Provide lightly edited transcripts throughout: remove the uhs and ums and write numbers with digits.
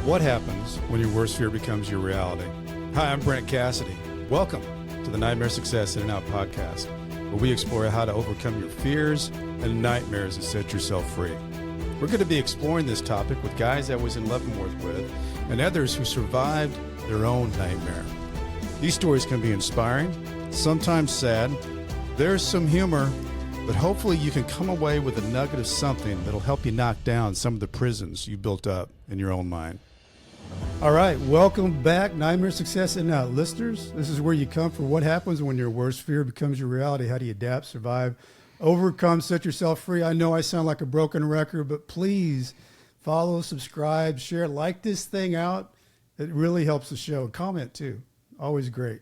What happens when your worst fear becomes your reality? Hi, I'm Brent Cassity. Welcome to the Nightmare Success In-N-Out podcast, where we explore how to overcome your fears and nightmares and set yourself free. We're going to be exploring this topic with guys I was in Leavenworth with and others who survived their own nightmare. These stories can be inspiring, sometimes sad. There's some humor, but hopefully you can come away with a nugget of something that'll help you knock down some of the prisons you built up in your own mind. All right, welcome back, Nightmare Success In-N-Out listeners. This is where you come for what happens when your worst fear becomes your reality. How do you adapt, survive, overcome, set yourself free? I know I sound like a broken record, but please follow, subscribe, share, like this thing out. It really helps the show. Comment too, always great.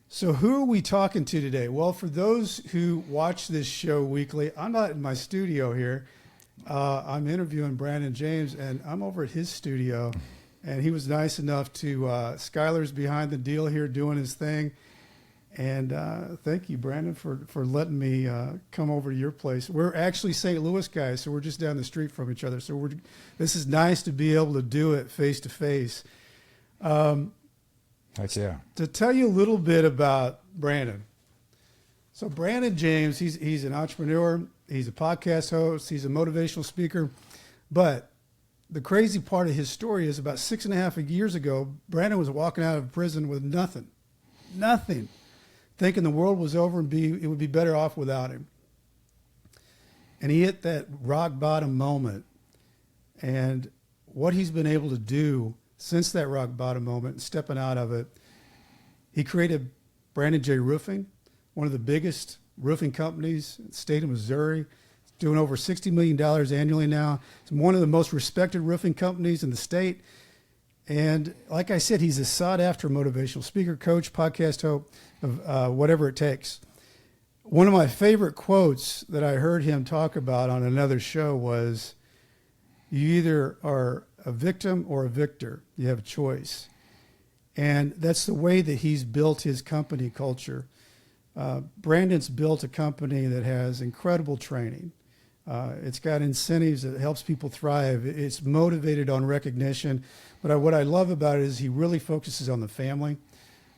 So who are we talking to today? Well, for those who watch this show weekly, I'm not in my studio here. I'm interviewing Brandon James, and I'm over at his studio. And he was nice enough to, Skylar's behind the deal here doing his thing. And thank you, Brandon, for letting me come over to your place. We're actually St. Louis guys, so we're just down the street from each other. So this is nice to be able to do it face to face. Heck yeah. To tell you a little bit about Brandon. So Brandon James, he's an entrepreneur. He's a podcast host. He's a motivational speaker. But the crazy part of his story is about 6.5 years ago, Brandon was walking out of prison with nothing, thinking the world was over and it would be better off without him. And he hit that rock bottom moment. And what he's been able to do since that rock bottom moment and stepping out of it, he created Brandon J. Roofing, one of the biggest roofing companies in the state of Missouri. Doing over $60 million annually now. It's one of the most respected roofing companies in the state. And like I said, he's a sought-after motivational speaker, coach, podcast host, whatever it takes. One of my favorite quotes that I heard him talk about on another show was, you either are a victim or a victor. You have a choice. And that's the way that he's built his company culture. Brandon's built a company that has incredible training. It's got incentives that helps people thrive. It's motivated on recognition. But what I love about it is he really focuses on the family,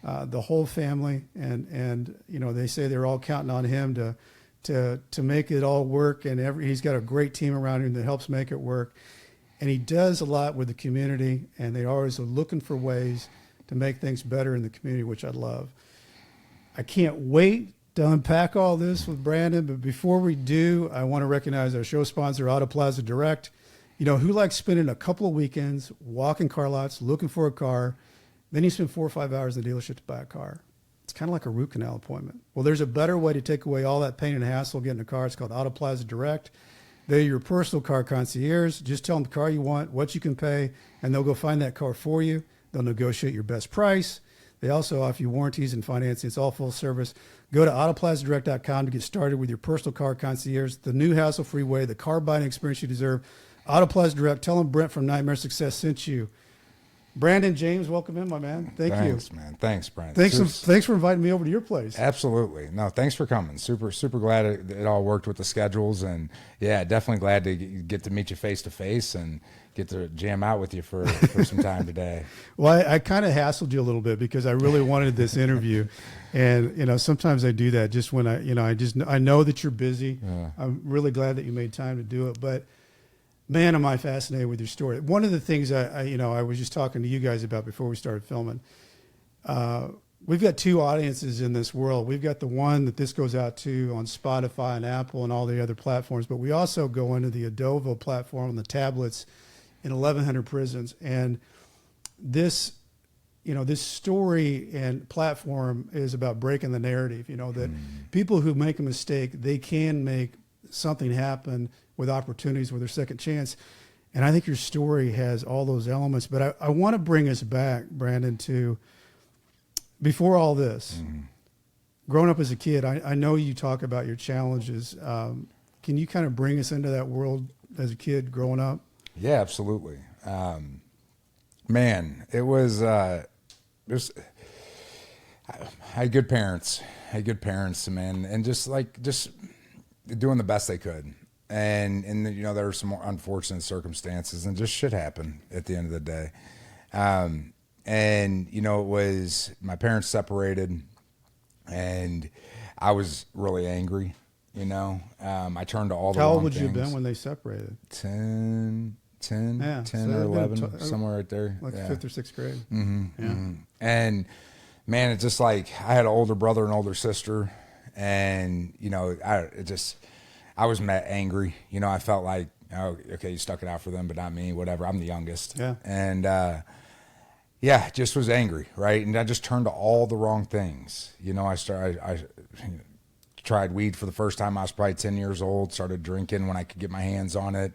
the whole family. And you know, they say they're all counting on him to make it all work. And he's got a great team around him that helps make it work. And he does a lot with the community. And they always are looking for ways to make things better in the community, which I love. I can't wait to unpack all this with Brandon, but before we do, I want to recognize our show sponsor, Auto Plaza Direct. You know, who likes spending a couple of weekends walking car lots, looking for a car, then you spend 4 or 5 hours in the dealership to buy a car. It's kind of like a root canal appointment. Well, there's a better way to take away all that pain and hassle getting a car. It's called Auto Plaza Direct. They're your personal car concierge. Just tell them the car you want, what you can pay, and they'll go find that car for you. They'll negotiate your best price. They also offer you warranties and financing. It's all full service. Go to autoplazadirect.com to get started with your personal car concierge, the new hassle-free way, the car buying experience you deserve. Auto Plaza Direct. Tell them Brent from Nightmare Success sent you. Brandon James, welcome in, my man. Thanks, you. Thanks, man. Thanks, Brent. Thanks for inviting me over to your place. Absolutely. No, thanks for coming. Super glad it all worked with the schedules. And, yeah, definitely glad to get to meet you face-to-face and get to jam out with you for some time today. Well, I kind of hassled you a little bit because I really wanted this interview. And, you know, sometimes I do that just when I know that you're busy. Yeah. I'm really glad that you made time to do it. But, man, am I fascinated with your story. One of the things I was just talking to you guys about before we started filming, we've got two audiences in this world. We've got the one that this goes out to on Spotify and Apple and all the other platforms, but we also go into the Adovo platform on the tablets in 1,100 prisons. And this story and platform is about breaking the narrative, that people who make a mistake, they can make something happen with opportunities with their second chance. And I think your story has all those elements. But I want to bring us back, Brandon, to before all this. Growing up as a kid, I know you talk about your challenges. Can you kind of bring us into that world as a kid growing up? Yeah, absolutely. Man, it was I had good parents, man, and just doing the best they could. and you know, there were some more unfortunate circumstances, and just shit happened at the end of the day. And you know, it was my parents separated, and I was really angry. You know, I turned to all the How wrong old would you have things. been when they separated? 10 Yeah, so or it'd been 11, somewhere right there. Like Yeah. 5th or 6th grade. And man, it's just like I had an older brother and older sister, and you know, I was angry. You know, I felt like, oh, okay, you stuck it out for them, but not me. Whatever. I'm the youngest. Yeah. And yeah, just was angry, right? And I just turned to all the wrong things. You know, I tried weed for the first time. I was probably 10 years old. Started drinking when I could get my hands on it.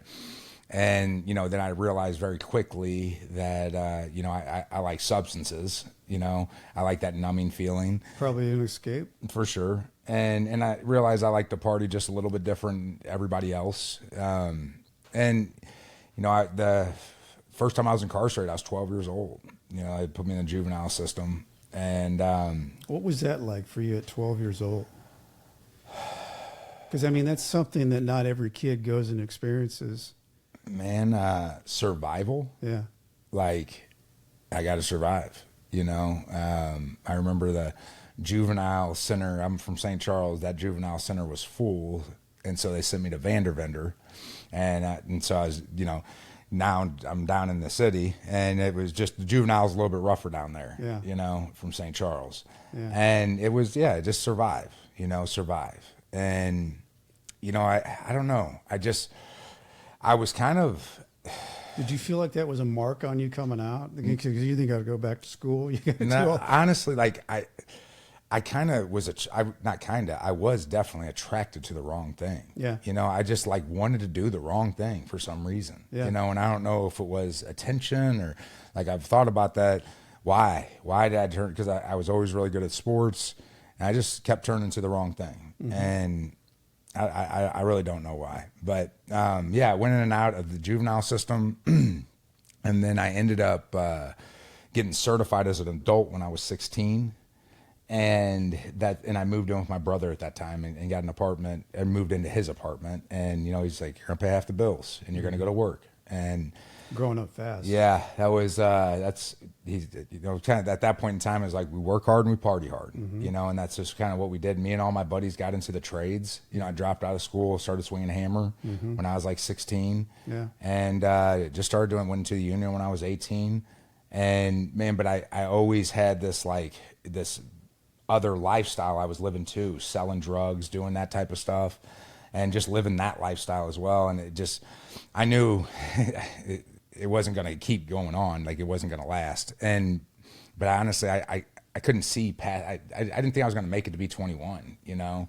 And, you know, then I realized very quickly that, you know, I like substances, you know, I like that numbing feeling. Probably an escape. For sure. And I realized I like to party just a little bit different than everybody else. And, you know, the first time I was incarcerated, I was 12 years old. You know, they put me in the juvenile system. And what was that like for you at 12 years old? Because, I mean, that's something that not every kid goes and experiences. Man, survival. Yeah. Like, I got to survive, you know. I remember the juvenile center. I'm from St. Charles. That juvenile center was full, and so they sent me to Vandervender, and so I was, you know, now I'm down in the city, and it was just the juveniles a little bit rougher down there, Yeah. you know, from St. Charles, Yeah. and it was just survive, you know, survive, and you know, I don't know, I was kind of. Did you feel like that was a mark on you coming out? Because you think I'd go back to school? You got to do all... Honestly, like I kind of was I was definitely attracted to the wrong thing. Yeah. You know, I just like wanted to do the wrong thing for some reason. Yeah. You know, and I don't know if it was attention or like I've thought about that. Why did I turn? Because I was always really good at sports, and I just kept turning to the wrong thing. Mm-hmm. And I really don't know why, but yeah, I went in and out of the juvenile system, and then I ended up getting certified as an adult when I was 16, and I moved in with my brother at that time and got an apartment and moved into his apartment, and you know, he's like, you're gonna pay half the bills and you're gonna go to work. And growing up fast. Yeah, that was he's, you know, kind of at that point in time, is like we work hard and we party hard, mm-hmm. you know, and that's just kind of what we did. Me and all my buddies got into the trades. You know, I dropped out of school, started swinging a hammer mm-hmm. when I was like 16, yeah, and just started went into the union when I was 18, and man, but I always had this other lifestyle I was living too, selling drugs, doing that type of stuff, and just living that lifestyle as well, and I knew it wasn't going to keep going on, like it wasn't going to last. But honestly, I couldn't see past. I didn't think I was going to make it to be 21. You know,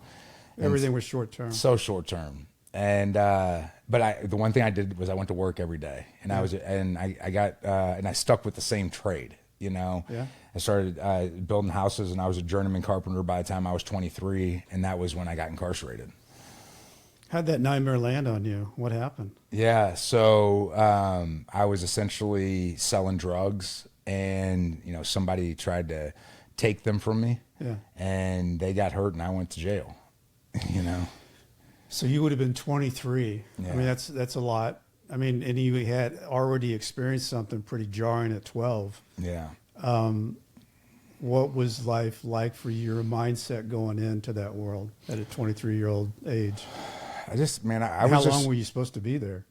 everything was short term. So short term. And but the one thing I did was I went to work every day, and I stuck with the same trade. You know, yeah. I started building houses, and I was a journeyman carpenter by the time I was 23, and that was when I got incarcerated. How'd that nightmare land on you? What happened? Yeah, so I was essentially selling drugs, and you know, somebody tried to take them from me, yeah, and they got hurt, and I went to jail. You know, so you would have been 23. Yeah. I mean, that's a lot. I mean, and you had already experienced something pretty jarring at 12. Yeah. What was life like for your mindset going into that world at a 23-year-old age? How long were you supposed to be there?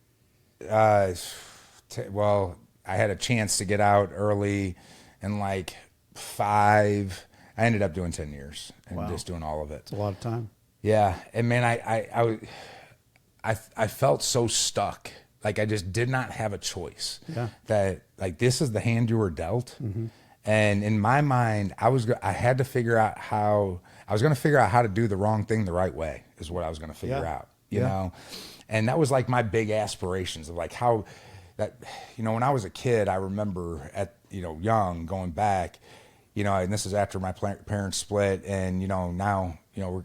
Well, I had a chance to get out early, and like 5. I ended up doing 10 years and just doing all of it. It's a lot of time. Yeah, and man, I felt so stuck. Like I just did not have a choice. Yeah. That like this is the hand you were dealt, mm-hmm. and in my mind, I had to figure out how I was going to figure out how to do the wrong thing the right way is what I was going to figure out. You know, and that was like my big aspirations of like how that, you know, when I was a kid, I remember young going back, you know, and this is after my parents split, and you know, now, you know,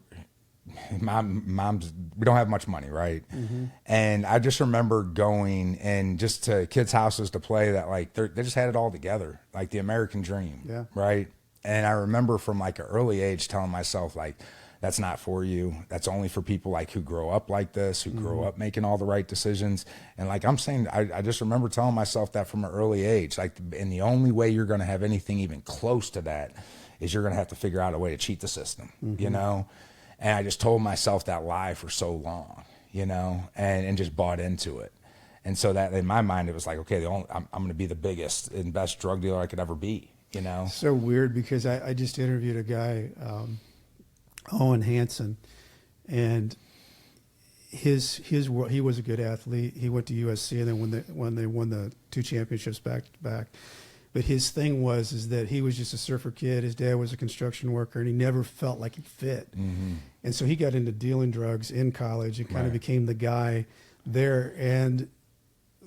we don't have much money, right? Mm-hmm. And I just remember going and just to kids' houses to play that, like they just had it all together, like the American dream, right? And I remember from like an early age telling myself like, that's not for you. That's only for people like who grow up like this, who grow up making all the right decisions. And like I'm saying, I just remember telling myself that from an early age, like, and the only way you're going to have anything even close to that is you're going to have to figure out a way to cheat the system, you know? And I just told myself that lie for so long, you know, and just bought into it. And so that in my mind, it was like, okay, I'm going to be the biggest and best drug dealer I could ever be, you know? So weird, because I just interviewed a guy, Owen Hansen, and he was a good athlete. He went to USC, and then when they won the 2 championships back to back. But his thing is that he was just a surfer kid. His dad was a construction worker, and he never felt like he fit. And so he got into dealing drugs in college and kind of became the guy there. And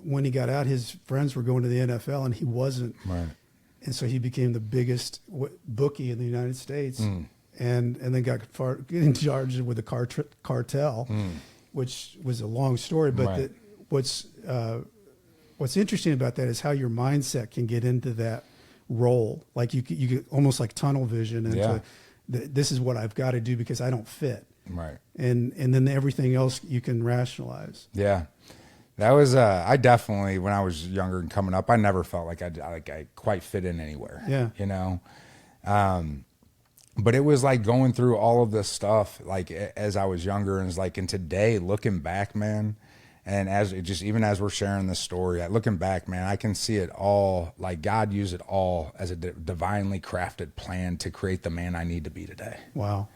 when he got out, his friends were going to the NFL, and he wasn't. And so he became the biggest bookie in the United States. And then got in charge with the cartel, which was a long story. But what's interesting about that is how your mindset can get into that role. Like you get almost like tunnel vision into this is what I've got to do because I don't fit. And then everything else you can rationalize. Yeah. That was, I definitely, when I was younger and coming up, I never felt like I quite fit in anywhere, you know? But it was like going through all of this stuff, like as I was younger, and it's like, and today looking back, man, and even as we're sharing this story, looking back, man, I can see it all, like God used it all as a divinely crafted plan to create the man I need to be today. Wow.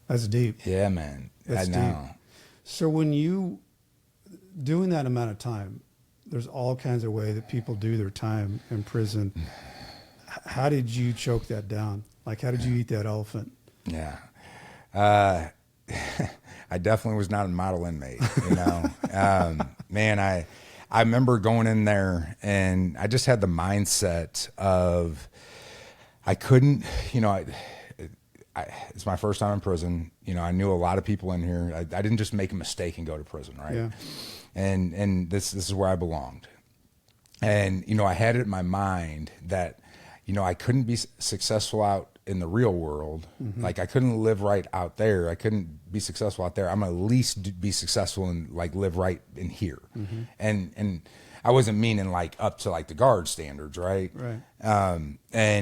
That's deep. Yeah, man. That's I know. deep. So when you doing that amount of time, there's all kinds of ways that people do their time in prison. How did you choke that down? Like, how did you eat that elephant? Yeah. I definitely was not a model inmate, you know. Man, I remember going in there, and I just had the mindset of I couldn't, you know, it's my first time in prison. You know, I knew a lot of people in here. I didn't just make a mistake and go to prison, right? Yeah. And this is where I belonged. And, you know, I had it in my mind that, you know, I couldn't be successful out in the real world. Like I couldn't live right out there. I couldn't be successful out there. I'm gonna at least be successful and like live right in here. And I wasn't meaning like up to like the guard standards, right? And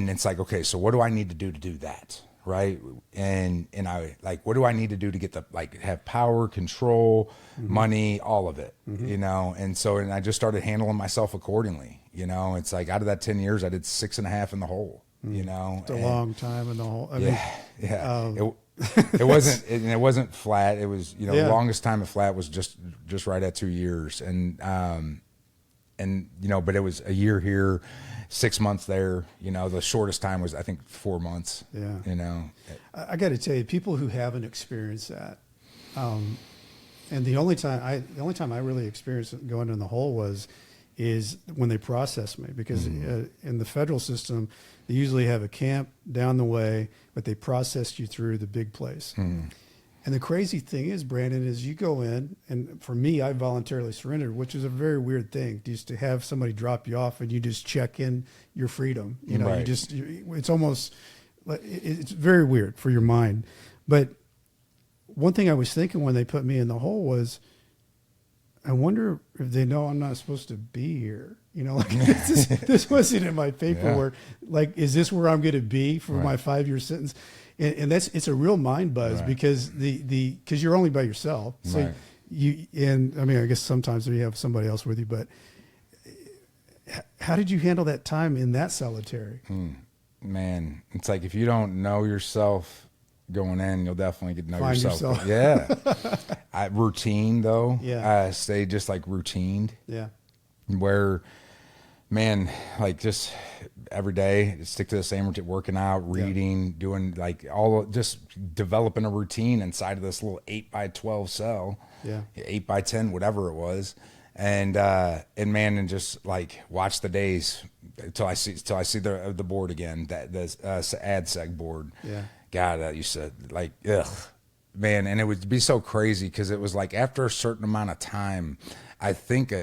it's like, okay, so what do I need to do that? Right. And I like, what do I need to do to get have power, control, money, all of it, you know? And I just started handling myself accordingly. You know, it's like out of that 10 years, I did 6.5 in the hole, you know, it's a long time in the hole. I mean, it wasn't flat. It was, you know, the longest time of flat was just right at 2 years. And, you know, but it was a year here, 6 months there, you know, the shortest time was, I think, 4 months, you know. I got to tell you, people who haven't experienced that, and the only time I really experienced going in the hole is when they processed me, because in the federal system, they usually have a camp down the way, but they processed you through the big place. And the crazy thing is, Brandon, is you go in, and for me, I voluntarily surrendered, which is a very weird thing, just to have somebody drop you off and you just check in your freedom. You know, it's almost, it's very weird for your mind. But one thing I was thinking when they put me in the hole was, I wonder if they know I'm not supposed to be here. You know, like this wasn't in my paperwork. Like, is this where I'm going to be for my 5-year sentence? And it's a real mind buzz because because you're only by yourself. So I mean, I guess sometimes you have somebody else with you, but how did you handle that time in that solitary? Man, it's like, if you don't know yourself going in, you'll definitely get to know Find yourself. Yeah. Routine though. Yeah. Stay just like routined. Yeah. Where, man, like just every day, stick to the same routine, working out, reading, doing like just developing a routine inside of this little 8x12 cell. Yeah. 8x10, whatever it was. And man, and just like watch the days till I see the board again, that the AdSeg board. Yeah. God, that used to like, ugh, man. And it would be so crazy because it was like after a certain amount of time, I think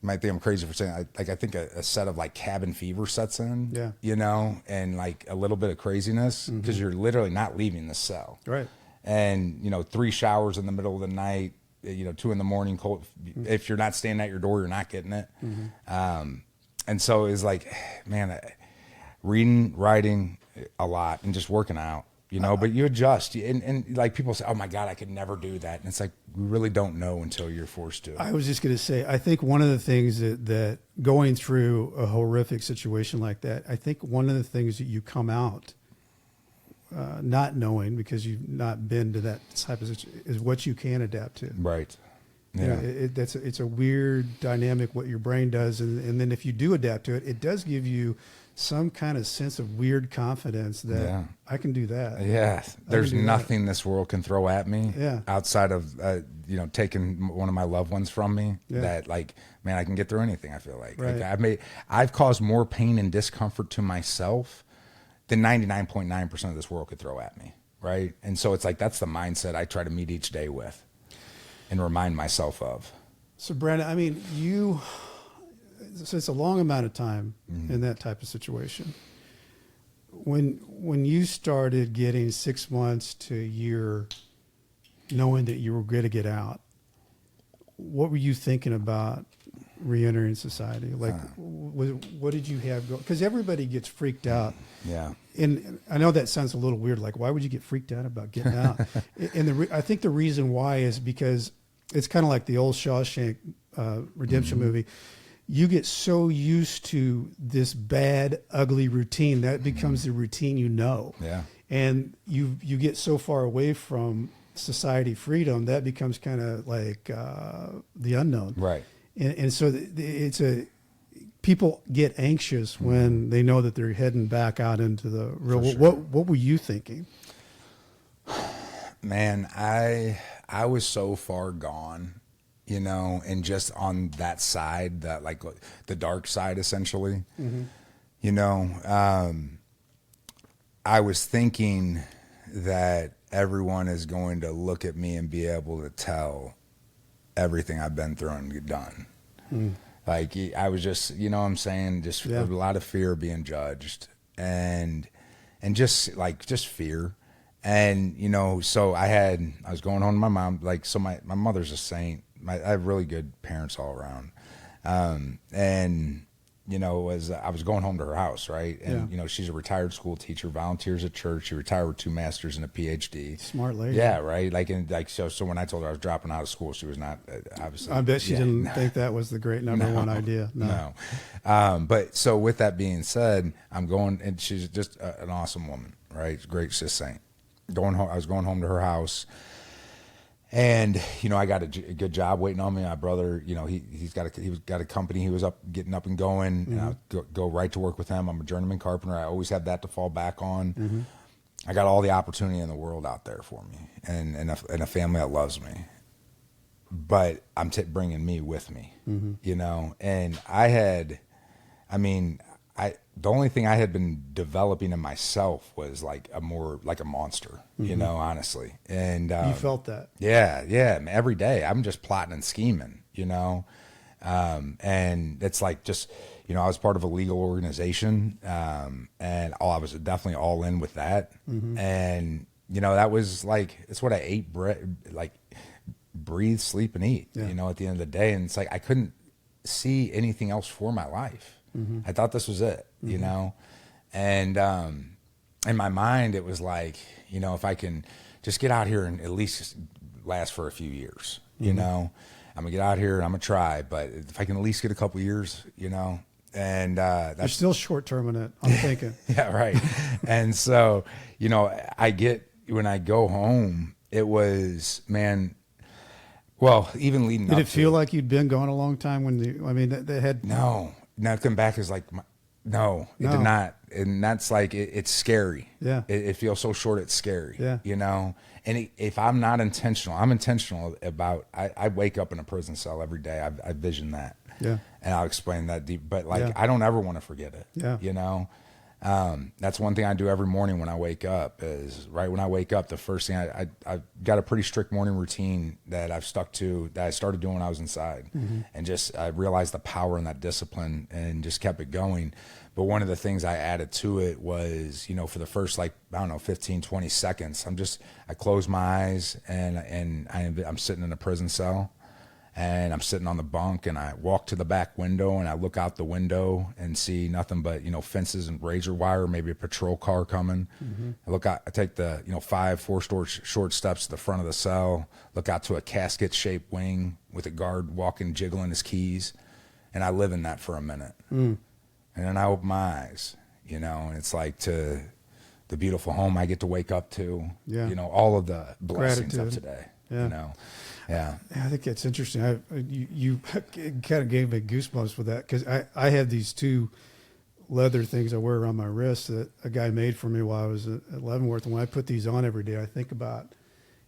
might think I'm crazy for saying, I think a set of like cabin fever sets in, Yeah. you know, and like a little bit of craziness because you're literally not leaving the cell. Right. And, you know, 3 showers in the middle of the night, you know, 2 a.m, cold. If you're not standing at your door, you're not getting it. And so it's like, man, reading, writing a lot and just working out, you know, but you adjust. And like people say, oh my God, I could never do that. And it's like, we really don't know until you're forced to. I was just going to say, I think one of the things that going through a horrific situation like that, I think one of the things that you come out not knowing because you've not been to that type of situation is what you can adapt to. Right. Yeah. Yeah. It's a weird dynamic what your brain does. And then if you do adapt to it, it does give you some kind of sense of weird confidence that I can do that. Yeah. There's nothing this world can throw at me outside of, you know, taking one of my loved ones from me that like, man, I can get through anything. I feel like, I've caused more pain and discomfort to myself than 99.9% of this world could throw at me. Right. And so it's like, that's the mindset I try to meet each day with and remind myself of. So Brandon, I mean, so it's a long amount of time in that type of situation. When you started getting 6 months to a year, knowing that you were going to get out, what were you thinking about reentering society? Like, what did you have go? Because everybody gets freaked out. Yeah. And I know that sounds a little weird. Like, why would you get freaked out about getting out? And I think the reason why is because it's kind of like the old Shawshank Redemption movie. You get so used to this bad, ugly routine that becomes the routine you know. Yeah. And you get so far away from society freedom that becomes kind of like the unknown. Right. And so people get anxious when they know that they're heading back out into the real. Sure. What were you thinking? Man, I was so far gone, you know, and just on that side, that like the dark side, essentially, you know, I was thinking that everyone is going to look at me and be able to tell everything I've been through and done. Like I was just, you know what I'm saying? Just a lot of fear of being judged and just fear. And, you know, so I was going home to my mom, like, so my mother's a saint. I have really good parents all around. And, you know, I was going home to her house, right? And, you know, she's a retired school teacher, volunteers at church. She retired with 2 masters and a PhD. Smart lady. Yeah, right? So when I told her I was dropping out of school, she was not, obviously. I bet she didn't think that was the great number one idea. No. But so with that being said, I'm going, and she's just an awesome woman, right? Great, she's a saint. I was going home to her house, and you know I got a good job waiting on me. My brother, you know, he's got a company. He was getting up and going. And I go right to work with him. I'm a journeyman carpenter. I always have that to fall back on. I got all the opportunity in the world out there for me, and a family that loves me. But I'm bringing me with me, you know. And the only thing I had been developing in myself was like a monster, you know, honestly. And you felt that? Yeah, every day I'm just plotting and scheming, you know. And it's like just, you know, I was part of a legal organization, and I was definitely all in with that. And you know, that was like, it's what I ate, breathe, sleep, and eat. You know, at the end of the day, and it's like I couldn't see anything else for my life. I thought this was it, you know, and in my mind it was like, you know, if I can just get out here and at least last for a few years, you know, I'm gonna get out here and I'm gonna try, but if I can at least get a couple years, you know, and that's still short term in it, I'm thinking. Yeah, right. And so, you know, when I go home, it was, man. Well, even leading up to it. Did it feel like you'd been gone a long time they had no. Now come back is like, no, it did not. And that's like, it's scary. Yeah. It feels so short. It's scary. Yeah. You know? And if I'm not intentional, I'm intentional about, I wake up in a prison cell every day. I vision that. Yeah. And I'll explain that deep, but like, I don't ever want to forget it. Yeah. You know? That's one thing I do every morning when I wake up. Is right when I wake up, the first thing I've got a pretty strict morning routine that I've stuck to, that I started doing when I was inside, and just I realized the power in that discipline and just kept it going. But one of the things I added to it was, you know, for the first, like, I don't know, 15, 20 seconds, I close my eyes and I'm sitting in a prison cell. And I'm sitting on the bunk, and I walk to the back window, and I look out the window and see nothing but, you know, fences and razor wire, maybe a patrol car coming. I look out, I take the, you know, 4 short steps to the front of the cell, look out to a casket-shaped wing with a guard walking, jiggling his keys, and I live in that for a minute. And then I open my eyes, you know, and it's like to the beautiful home I get to wake up to, you know, all of the blessings of today, you know. Yeah, I think that's interesting. You kind of gave me goosebumps with that, because I have these 2 leather things I wear around my wrist that a guy made for me while I was at Leavenworth. And when I put these on every day, I think about,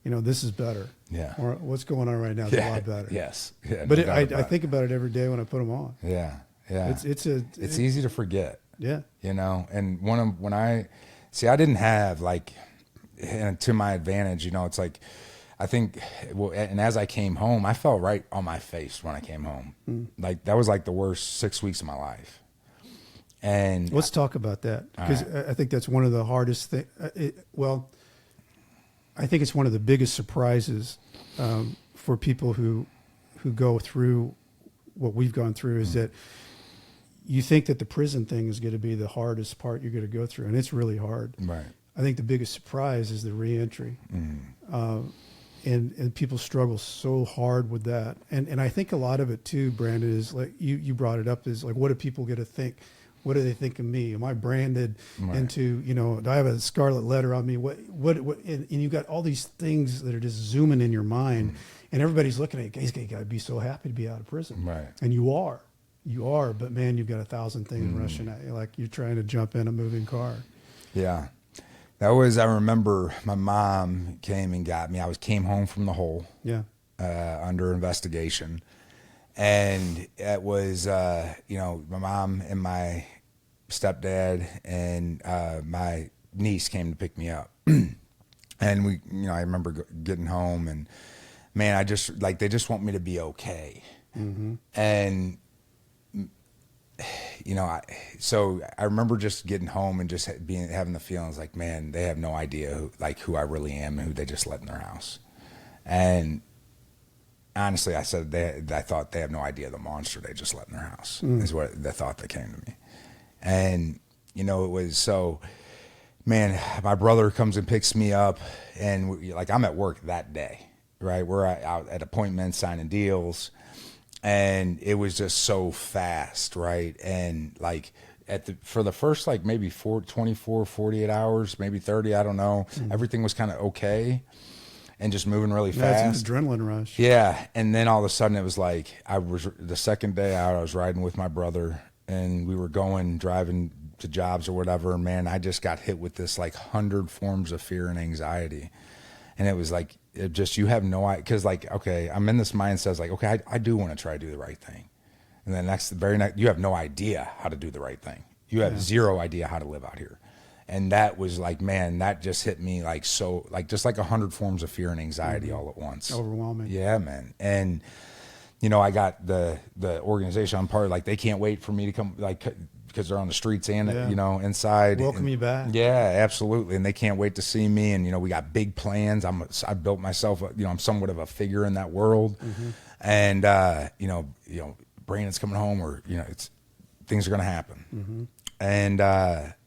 you know, this is better. Yeah. Or what's going on right now is a lot better. Yes. Yeah, but I think about it every day when I put them on. Yeah. Yeah. It's easy to forget. Yeah. You know, and I didn't have, like, and to my advantage, you know, it's like, I think, well, and as I came home, I fell right on my face when I came home. Like, that was like the worst 6 weeks of my life. And let's talk about that, because I think that's one of the hardest things. Well, I think it's one of the biggest surprises for people who go through what we've gone through, is that you think that the prison thing is going to be the hardest part you're going to go through, and it's really hard. Right. I think the biggest surprise is the reentry. And people struggle so hard with that. And I think a lot of it too, Brandon, is like you brought it up, is like, what are people going to think? What do they think of me? Am I branded into, you know, do I have a scarlet letter on me? What and you got all these things that are just zooming in your mind, and everybody's looking at you. He's got to be so happy to be out of prison. Right. And you are, but man, you've got 1,000 things rushing at you, like you're trying to jump in a moving car. Yeah. I remember my mom came and got me. Came home from the hole. Yeah. Under investigation. And it was, you know, my mom and my stepdad and my niece came to pick me up. And we, you know, I remember getting home, and man, I just, like, they just want me to be okay. And, you know, so I remember just getting home and just having the feelings like, man, they have no idea who I really am and who they just let in their house. And honestly, I thought they have no idea the monster they just let in their house is what the thought that came to me. And, you know, it was so, man, my brother comes and picks me up, and I'm at work that day, right? We're out at appointments, signing deals. And it was just so fast, right? And like for the first, like, maybe 24, 48 hours, maybe 30, I don't know. Everything was kind of okay and just moving really fast. It's an adrenaline rush. Yeah. And then all of a sudden it was like, the second day out, I was riding with my brother, and we were driving to jobs or whatever. And man, I just got hit with this like 100 forms of fear and anxiety. And it was like, you have no idea, because, like, okay, I'm in this mindset, it's like, okay, I do want to try to do the right thing. And then the very next, you have no idea how to do the right thing. You have zero idea how to live out here. And that was like, man, that just hit me like, so, like, just like 100 forms of fear and anxiety all at once. Overwhelming. Yeah, man. And, you know, I got the organization I'm part of, like, they can't wait for me to come, like, because they're on the streets and, you know, inside. Welcome you back. Yeah, absolutely. And they can't wait to see me. And, you know, we got big plans. I built myself, you know, I'm somewhat of a figure in that world. And, you know, Brandon's coming home, or, you know, things are going to happen.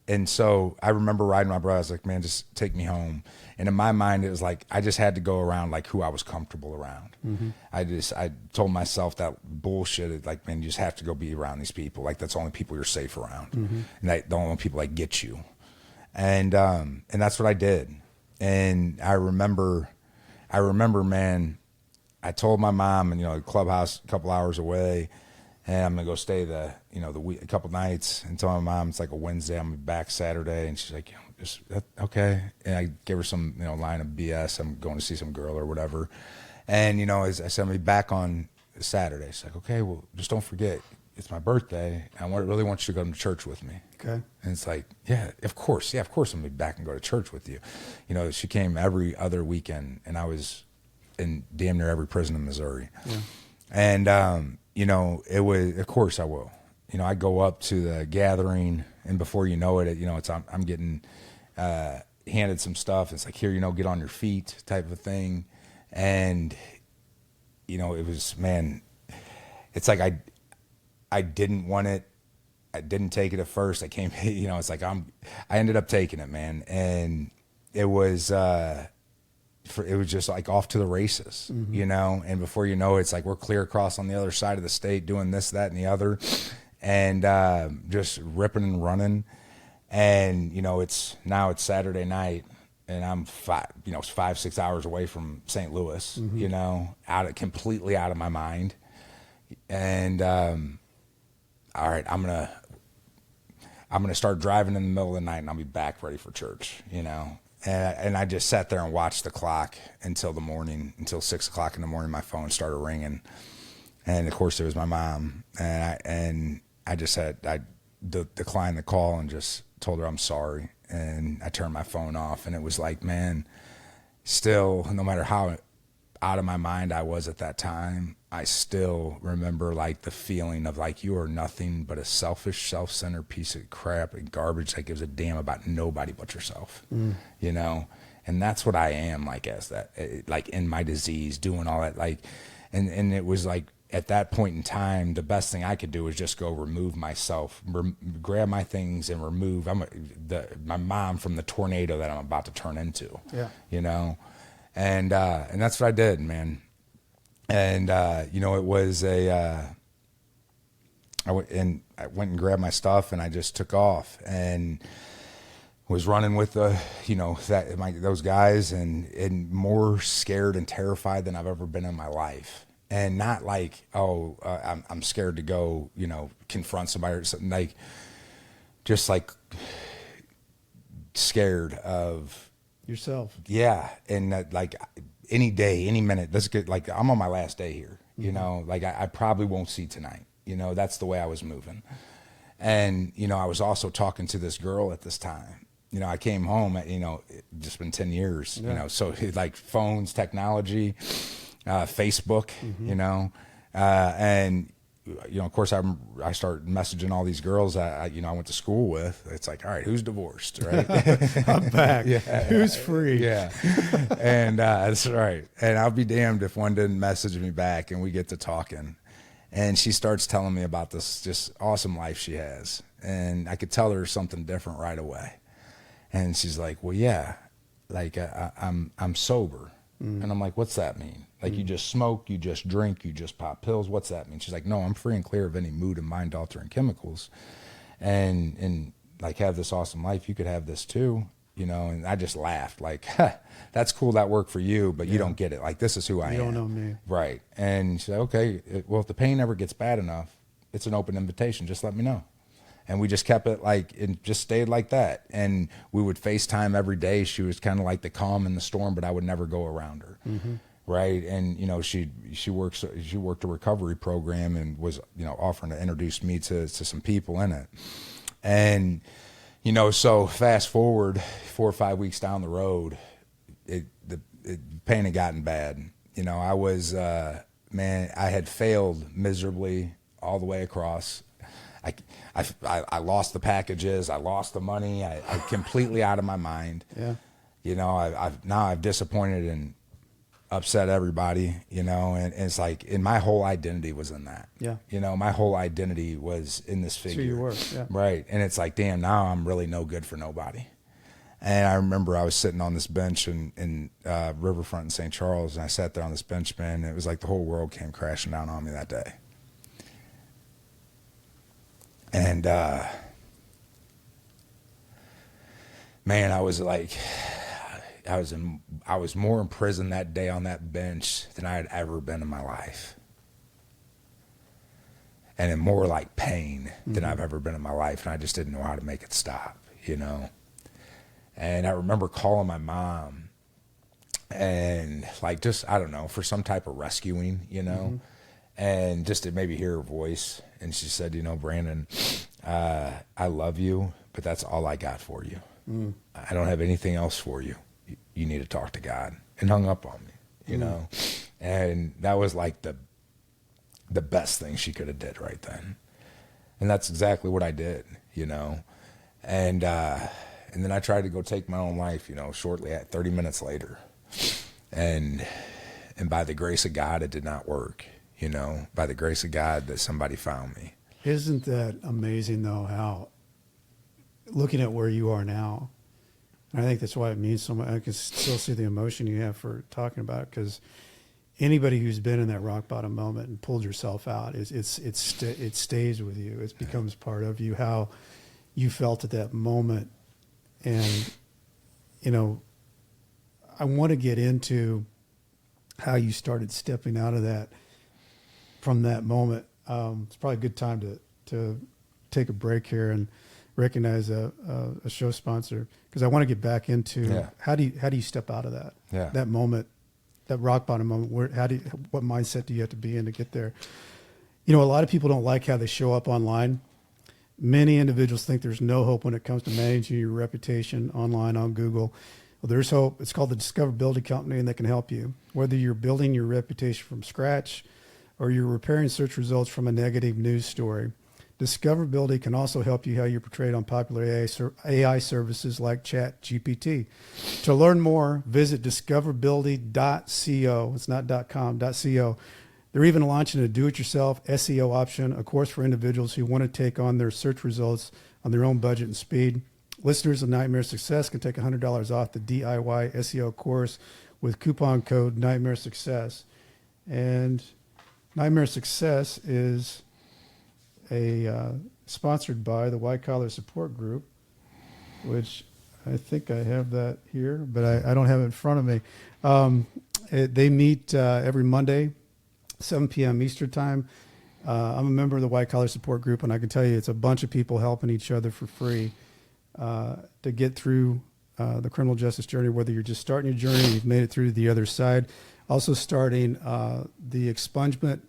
And so I remember riding my brother. I was like, man, just take me home. And in my mind, it was like, I just had to go around like who I was comfortable around. I told myself that bullshit. Like, man, you just have to go be around these people. Like, that's the only people you're safe around. And the only people that get you. And that's what I did. And I remember, man, I told my mom, and, you know, the clubhouse a couple hours away, and I'm gonna go stay the week, a couple nights, and tell my mom it's like a Wednesday, I'm back Saturday, and she's like, okay. And I gave her some, you know, line of BS. I'm going to see some girl or whatever. And, you know, as I said, I'm gonna be back on Saturday. She's like, okay, well, just don't forget, it's my birthday. I really want you to go to church with me. Okay. And it's like, yeah, of course. Yeah, of course I'm going to be back and go to church with you. You know, she came every other weekend, and I was in damn near every prison in Missouri. Yeah. And, you know, it was, of course I will. You know, I go up to the gathering, and before you know it, you know, I'm getting handed some stuff. It's like, here, you know, get on your feet type of thing. And, you know, it was, man, it's like I didn't want it. I didn't take it at first. I came, you know, it's like I ended up taking it, man. And it was just like off to the races, you know, and before you know it, it's like we're clear across on the other side of the state doing this, that, and the other, and just ripping and running. And, you know, it's Saturday night, and I'm 5-6 hours away from St. Louis, you know, completely out of my mind. And all right, I'm gonna start driving in the middle of the night, and I'll be back ready for church, you know. And I just sat there and watched the clock until 6 o'clock in the morning. My phone started ringing, and of course it was my mom. And I just declined the call and just told her I'm sorry. And I turned my phone off, and it was like, man, still, no matter how out of my mind I was at that time, I still remember like the feeling of like, you are nothing but a selfish, self-centered piece of crap and garbage that gives a damn about nobody but yourself, you know? And that's what I am, like, like in my disease, doing all that, like, and it was like, at that point in time, the best thing I could do was just go remove myself, grab my things and remove my mom from the tornado that I'm about to turn into, you know? And that's what I did, man. And, you know, it was I went and grabbed my stuff, and I just took off and was running with those guys, and more scared and terrified than I've ever been in my life. And not like, I'm scared to go, you know, confront somebody or something, like, just like scared of yourself. Yeah. And like any day, any minute, let's get, like, I'm on my last day here, you know, like I probably won't see tonight, you know, that's the way I was moving. And, you know, I was also talking to this girl at this time. You know, I came home at, you know, just been 10 years, you know, so like phones, technology, Facebook, you know, and, you know, of course, I started messaging all these girls I went to school with. It's like, all right, who's divorced, right? I'm back. Who's free? Yeah. And that's right. And I'll be damned if one didn't message me back, and we get to talking. And she starts telling me about this just awesome life she has. And I could tell her something different right away. And she's like, well, yeah, like I'm sober. And I'm like, what's that mean? Like, you just smoke, you just drink, you just pop pills. What's that mean? She's like, no, I'm free and clear of any mood and mind altering chemicals, and like, have this awesome life. You could have this too, you know. And I just laughed, like, that's cool, that worked for you, but you don't get it. Like, this is who I am. You don't know me. Right. And she said, okay, well, if the pain ever gets bad enough, it's an open invitation. Just let me know. And we just kept it like, it just stayed like that. And we would FaceTime every day. She was kind of like the calm in the storm, but I would never go around her. Right. And, you know, she worked a recovery program and was, you know, offering to introduce me to some people in it. And, you know, so fast forward 4 or 5 weeks down the road, the pain had gotten bad. You know, I was, man, I had failed miserably all the way across. I lost the packages. I lost the money. I completely out of my mind. Yeah. You know, I've disappointed and upset everybody, you know, and it's like, and my whole identity was in that. Yeah. You know, my whole identity was in this figure. That's who you were. Yeah. Right. And it's like, damn, now I'm really no good for nobody. And I remember I was sitting on this bench in Riverfront in St. Charles, and I sat there on this bench, man, and it was like the whole world came crashing down on me that day. And, man, I was like, I was more in prison that day on that bench than I had ever been in my life. And in more like pain than I've ever been in my life. And I just didn't know how to make it stop, you know? And I remember calling my mom and like, just, I don't know, for some type of rescuing, you know, and just to maybe hear her voice. and she said, Brandon, I love you, but that's all I got for you. I don't have anything else for you. You need to talk to God, and hung up on me, you know? And that was like the best thing she could have did right then. And that's exactly what I did, and then I tried to go take my own life, shortly at 30 minutes later. And by the grace of God, it did not work, by the grace of God that somebody found me. Isn't that amazing, though, how looking at where you are now, and I think that's why it means so much. I can still see the emotion you have for talking about it, because anybody who's been in that rock bottom moment and pulled yourself out, it stays with you. It becomes part of you, how you felt at that moment. And, I want to get into how you started stepping out of that from that moment. It's probably a good time to take a break here and recognize a show sponsor, because I want to get back into how do you step out of that that moment, that rock bottom moment. What mindset do you have to be in to get there? A lot of people don't like how they show up online. Many individuals think there's no hope when it comes to managing your reputation online on Google. Well, there's hope. It's called the Discoverability Company, and they can help you. Whether you're building your reputation from scratch or you're repairing search results from a negative news story, Discoverability can also help you how you're portrayed on popular AI services like ChatGPT. To learn more, visit discoverability.co. It's not .com, .co. They're even launching a do-it-yourself SEO option, a course for individuals who want to take on their search results on their own budget and speed. Listeners of Nightmare Success can take $100 off the DIY SEO course with coupon code Nightmare Success. And Nightmare Success is sponsored by the White Collar Support Group, which I think I have that here, but I don't have it in front of me. They meet every Monday, 7 p.m. Eastern time. I'm a member of the White Collar Support Group, and I can tell you it's a bunch of people helping each other for free to get through the criminal justice journey, whether you're just starting your journey, you've made it through the other side. Also starting the expungement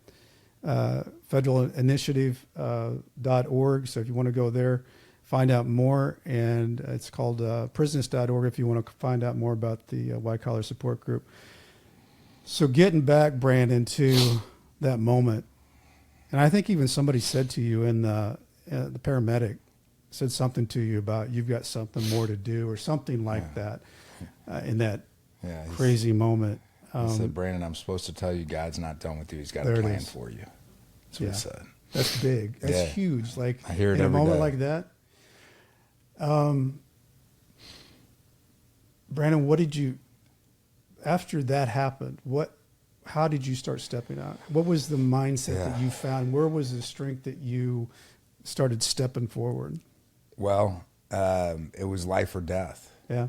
federal initiative.org. So if you want to go there, find out more. And it's called prisonist.org if you want to find out more about the White Collar Support Group. So getting back, Brandon, to that moment, and I think even somebody said to you in the paramedic said something to you about you've got something more to do or something like that in that crazy moment. He said, Brandon, I'm supposed to tell you God's not done with you. He's got a plan for you. That's what he said. That's big. That's huge. Like I hear it in a moment day. like that. Brandon, what did you, after that happened, how did you start stepping out? What was the mindset that you found? Where was the strength that you started stepping forward? Well, it was life or death. Yeah.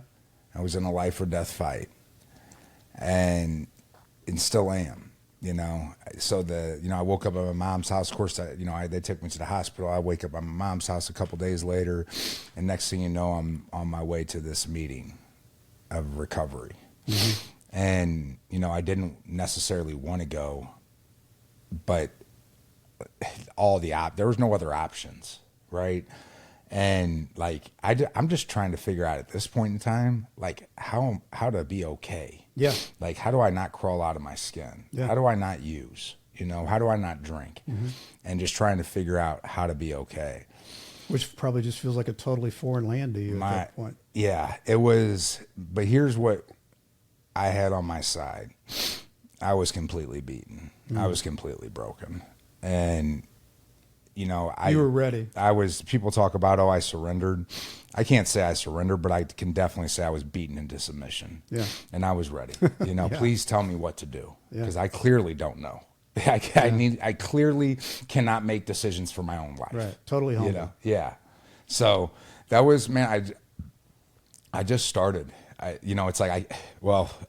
I was in a life or death fight, and still am, So I woke up at my mom's house. Of course, they took me to the hospital. I wake up at my mom's house a couple days later, and next thing you know, I'm on my way to this meeting of recovery. Mm-hmm. And, I didn't necessarily want to go, but there was no other options, right? And I'm just trying to figure out at this point in time, how to be okay. Yeah. How do I not crawl out of my skin? Yeah. How do I not use? How do I not drink? Mm-hmm. And just trying to figure out how to be okay. Which probably just feels like a totally foreign land to you at that point. Yeah, it was. But here's what I had on my side. I was completely beaten. Mm-hmm. I was completely broken. And you were ready. People talk about, I surrendered. I can't say I surrendered, but I can definitely say I was beaten into submission. Yeah. And I was ready. Please tell me what to do, because I clearly don't know. I clearly cannot make decisions for my own life. Right. Totally humble. Yeah. So that was, man, I just started. It's like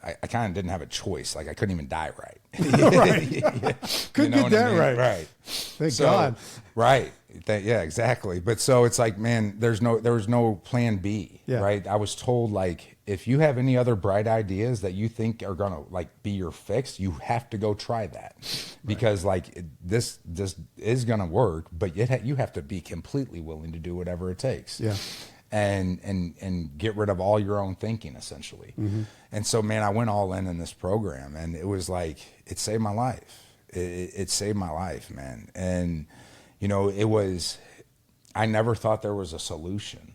I kind of didn't have a choice. I couldn't even die right. Right. Yeah. Couldn't get that right. Right. Thank God. Right. Yeah, exactly. But so it's like, man, there was no plan B, Yeah. right? I was told, like, if you have any other bright ideas that you think are going to like be your fix, you have to go try that, because like this is going to work, but you have to be completely willing to do whatever it takes. Yeah. And get rid of all your own thinking, essentially. And so, man, I went all in this program, and it was like, it saved my life. It saved my life, man. And, you know, I never thought there was a solution.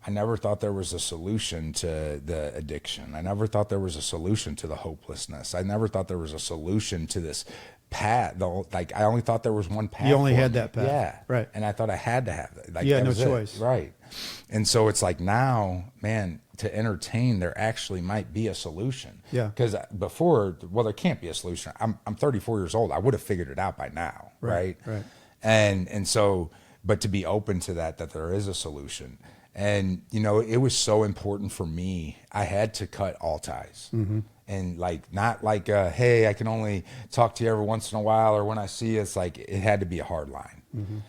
I never thought there was a solution to the addiction. I never thought there was a solution to the hopelessness. I never thought there was a solution to this path. Like, I only thought there was one path. You only had me. that path. Yeah. Right. And I thought I had to have that. Like, you had that no was it. choice. Right. And so it's like, now, man, to entertain, there actually might be a solution. Yeah. Because before, well, there can't be a solution. I'm 34 years old. I would have figured it out by now. Right. Right. And so, but to be open to that there is a solution. And, you know, it was so important for me. I had to cut all ties. And like, not like, hey, I can only talk to you every once in a while, or when I see you. It's like, it had to be a hard line.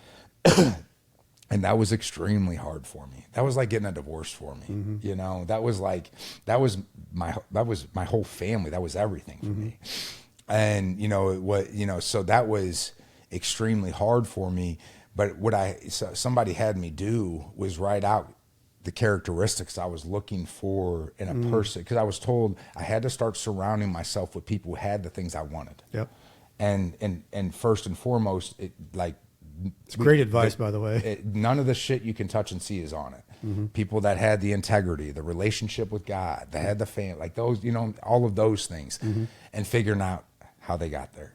And that was extremely hard for me. That was like getting a divorce for me. You know, that was my whole family. That was everything for me. And, you know, so that was extremely hard for me. But what somebody had me do was write out the characteristics I was looking for in a person, because I was told I had to start surrounding myself with people who had the things I wanted. Yep. And first and foremost, It's great advice, by the way. None of the shit you can touch and see is on it. People that had the integrity, the relationship with God, that had the family, like those, you know, all of those things, and figuring out how they got there.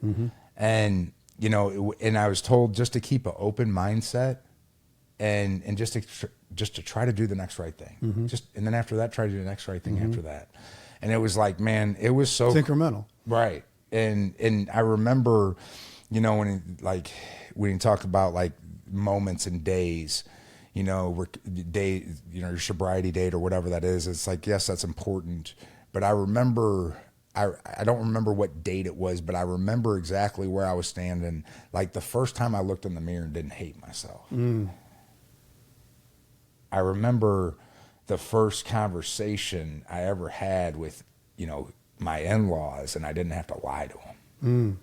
And, you know, and I was told just to keep an open mindset, and just to try to do the next right thing. And then after that, try to do the next right thing after that. And it was like, man, it was so... It's incremental. Right. And I remember, you know, when he talked about like moments and days, you know, your sobriety date or whatever that is, it's like, yes, that's important. But I remember, I don't remember what date it was, but I remember exactly where I was standing. Like the first time I looked in the mirror and didn't hate myself. I remember the first conversation I ever had with, you know, my in-laws, and I didn't have to lie to them.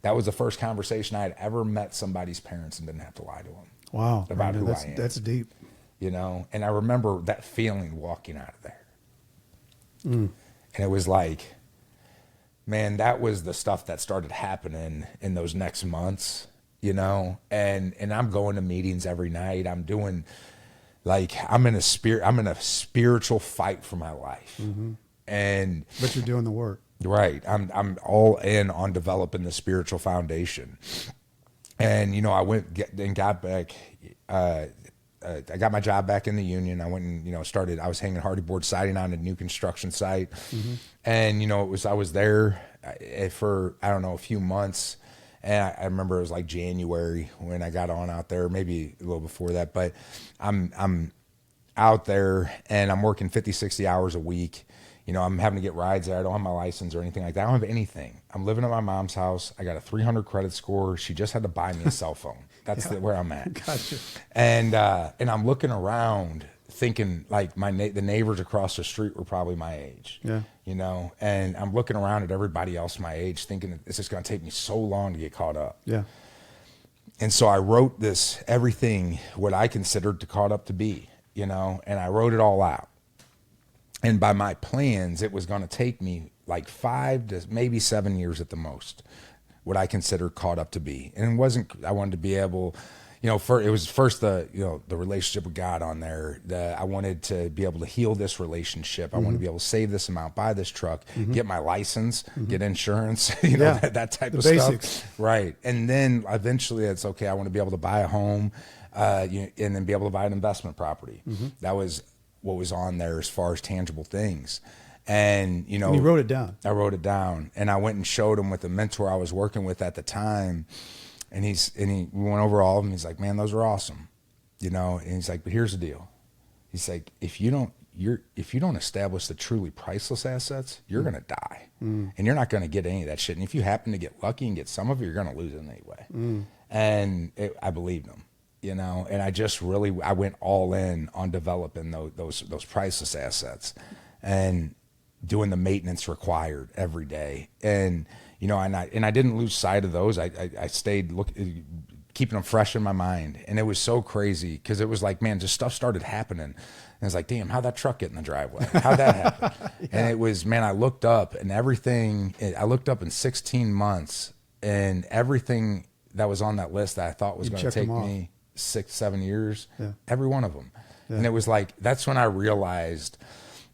That was the first conversation I had ever met somebody's parents and didn't have to lie to them. Wow. About who I am. That's deep. You know, and I remember that feeling walking out of there. And it was like, man, that was the stuff that started happening in those next months, you know, and I'm going to meetings every night. I'm doing, like, I'm in a spiritual fight for my life. But you're doing the work. Right. I'm all in on developing the spiritual foundation. And, you know, I went and got back, I got my job back in the union. I went and, you know, I was hanging hardy board siding on a new construction site. And, you know, I was there for, I don't know, a few months. And I remember it was like January when I got on out there, maybe a little before that, but I'm out there and I'm working 50, 60 hours a week. You know, I'm having to get rides there. I don't have my license or anything like that. I don't have anything. I'm living at my mom's house. I got a 300 credit score. She just had to buy me a cell phone. That's where I'm at. Gotcha. And I'm looking around thinking like the neighbors across the street were probably my age. Yeah. You know, and I'm looking around at everybody else my age thinking that this is going to take me so long to get caught up. Yeah. And so I wrote everything what I considered to caught up to be, you know, and I wrote it all out. And by my plans, it was going to take me like 5 to maybe 7 years at the most, what I consider caught up to be. And it wasn't, I wanted to be able, you know, it was first the relationship with God on there. I wanted to be able to heal this relationship. I wanted to be able to save this amount, buy this truck, get my license, get insurance, you know, that type of basics. stuff. Right. And then eventually it's okay. I want to be able to buy a home, and then be able to buy an investment property. That was what was on there as far as tangible things. And, you know, and you wrote it down. I wrote it down, and I went and showed him with the mentor I was working with at the time. And we went over all of them. He's like, man, those are awesome. You know, and he's like, but here's the deal. He's like, if you don't if you don't establish the truly priceless assets, you're going to die, and you're not going to get any of that shit. And if you happen to get lucky and get some of it, you're going to lose it anyway. And I believed him, you know, and I went all in on developing those priceless assets and doing the maintenance required every day. And, you know, and I didn't lose sight of those. I stayed keeping them fresh in my mind. And it was so crazy because it was like, man, just stuff started happening. And it's like, damn, how'd that truck get in the driveway? How'd that happen? Yeah. And it was, man, I looked up and I looked up in 16 months and everything that was on that list that I thought was going to take me 6-7 years, every one of them. Yeah. And it was like, that's when I realized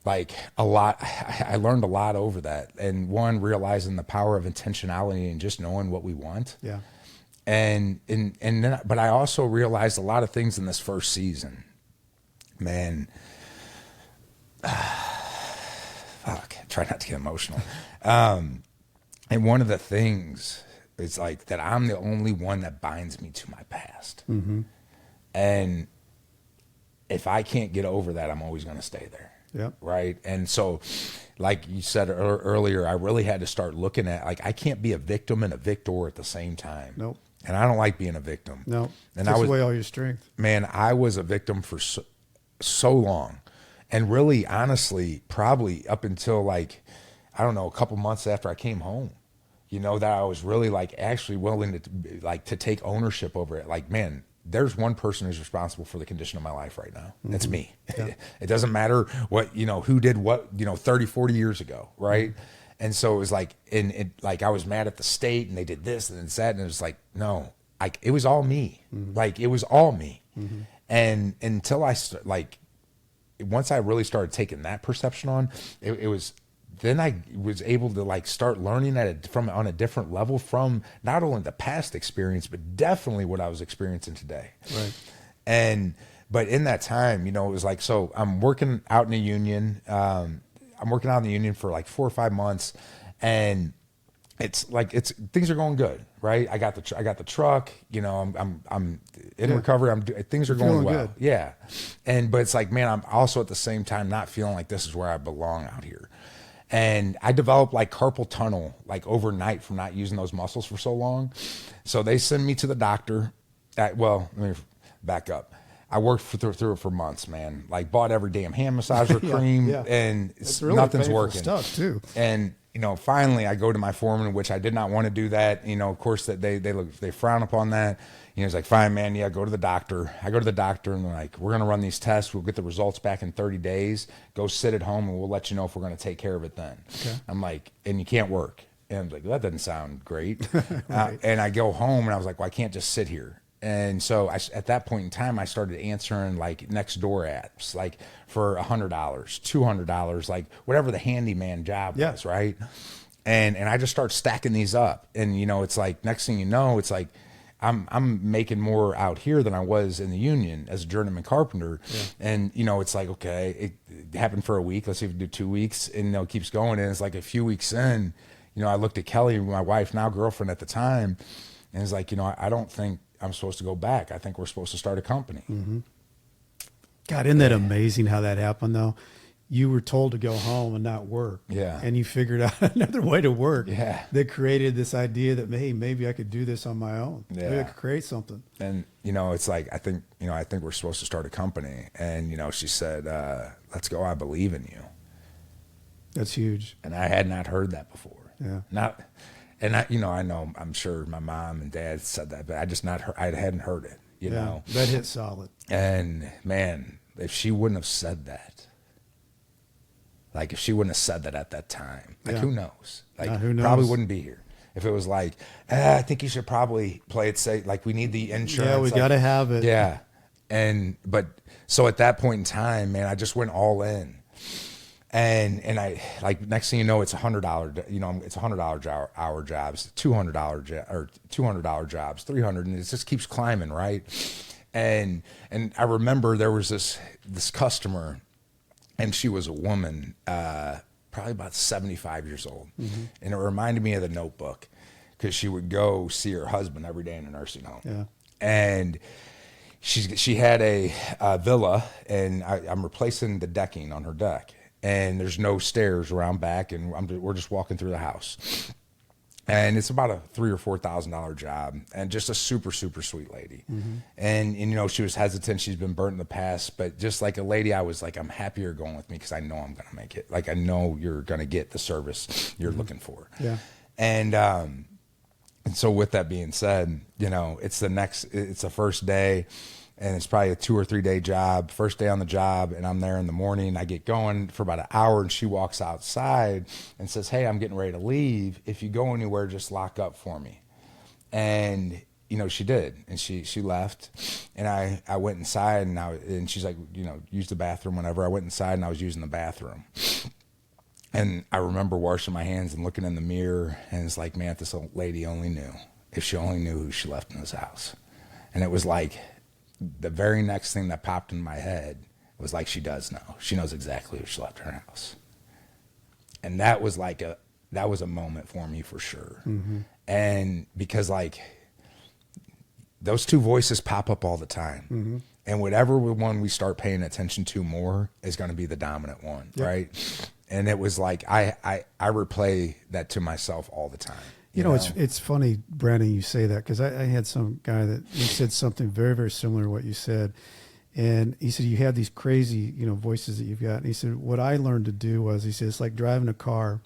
like a lot, I learned a lot over that. And one, realizing the power of intentionality and just knowing what we want. Yeah. And then, but I also realized a lot of things in this first season, man. Fuck, try not to get emotional. And one of the things is like that I'm the only one that binds me to my past. And if I can't get over that, I'm always going to stay there. Yep. Right. And so, like you said earlier, I really had to start looking at, like, I can't be a victim and a victor at the same time. Nope. And I don't like being a victim. No. And takes away all your strength. Man, I was a victim for so long. And really, honestly, probably up until like, I don't know, a couple months after I came home, you know, that I was really like actually willing to take ownership over it. Like, man, there's one person who's responsible for the condition of my life right now. That's me. Yeah. It doesn't matter what, you know, who did what, you know, 30, 40 years ago. Right. And so it was like, like I was mad at the state and they did this and that. And it was like, no, it was all me. Like, it was all me. And until once I really started taking that perception on, then I was able to like start learning on a different level from not only the past experience, but definitely what I was experiencing today. Right. But in that time, you know, it was like, so I'm working out in a union. I'm working out in the union for like 4 or 5 months, and it's like, things are going good. Right. I got the truck, you know, I'm in recovery. Things are going well. Good. Yeah. But it's like, man, I'm also at the same time not feeling like this is where I belong out here. And I developed like carpal tunnel, like overnight from not using those muscles for so long. So they send me to the doctor. Let me back up. I worked through it for months, man. Like, bought every damn hand massager cream, and really nothing's working. Stuff too. And you know, finally, I go to my foreman, which I did not want to do that. You know, of course, that they frown upon that. You know, he's like, fine, man, yeah, go to the doctor. I go to the doctor, and they're like, we're going to run these tests. We'll get the results back in 30 days. Go sit at home, and we'll let you know if we're going to take care of it then. Okay. I'm like, and you can't work. And I'm like, well, that doesn't sound great. Right. And I go home, and I was like, well, I can't just sit here. And so at that point in time, I started answering like next door apps, like for $100, $200, like whatever the handyman job was, right? And I just start stacking these up. And, you know, it's like, next thing you know, it's like, I'm making more out here than I was in the union as a journeyman carpenter. Yeah. And, you know, it's like, okay, it happened for a week. Let's see if we do 2 weeks. And, you know, it keeps going. And it's like a few weeks in, you know, I looked at Kelly, my wife, now girlfriend at the time, and it's like, you know, I don't think I'm supposed to go back. I think we're supposed to start a company. God, isn't that amazing how that happened, though? You were told to go home and not work. Yeah. And you figured out another way to work. Yeah. That created this idea that, hey, maybe I could do this on my own. Yeah. Maybe I could create something. And, you know, it's like, I think we're supposed to start a company. And, you know, she said, let's go. I believe in you. That's huge. And I had not heard that before. Yeah. I'm sure my mom and dad said that, but I hadn't heard it, you know. That hit solid. And man, if she wouldn't have said that, like if she wouldn't have said that at that time, like who knows? Like who knows? Probably wouldn't be here. If it was like, I think you should probably play it safe. Like, we need the insurance. Yeah, we got to have it. Yeah. But so at that point in time, man, I just went all in. And I, like, next thing you know, it's $100, you know, it's $100 hour jobs, $200 jobs, $300, and it just keeps climbing, right? And I remember there was this customer, and she was a woman, probably about 75 years old. And it reminded me of The Notebook, because she would go see her husband every day in a nursing home. Yeah. And she had a villa, and I'm replacing the decking on her deck, and there's no stairs around back, and we're just walking through the house. And it's about a $3,000 or $4,000 job, and just a super, super sweet lady. And you know, she was hesitant. She's been burnt in the past, but just like a lady, I was like, I'm happy you're going with me because I know I'm going to make it. Like, I know you're going to get the service you're looking for. Yeah. And so with that being said, you know, it's the first day, and it's probably a 2 or 3 day job. First day on the job, and I'm there in the morning. I get going for about an hour, and she walks outside and says, "Hey, I'm getting ready to leave. If you go anywhere, just lock up for me." And you know, she did, and she left, and I went inside, and she's like, you know, use the bathroom whenever. I went inside, and I was using the bathroom, and I remember washing my hands and looking in the mirror, and it's like, man, if this old lady only knew, if she only knew who she left in this house. And it was like, the very next thing that popped in my head was like, she does know. She knows exactly who she left in her house. And that was like that was a moment for me for sure. And because like those two voices pop up all the time. And whatever one we start paying attention to more is going to be the dominant one. Yep. Right. And it was like, I replay that to myself all the time. You know, it's funny, Brandon, you say that, because I had some guy that he said something very, very similar to what you said. And he said, you have these crazy, you know, voices that you've got. And he said, what I learned to do was, he said, it's like driving a car,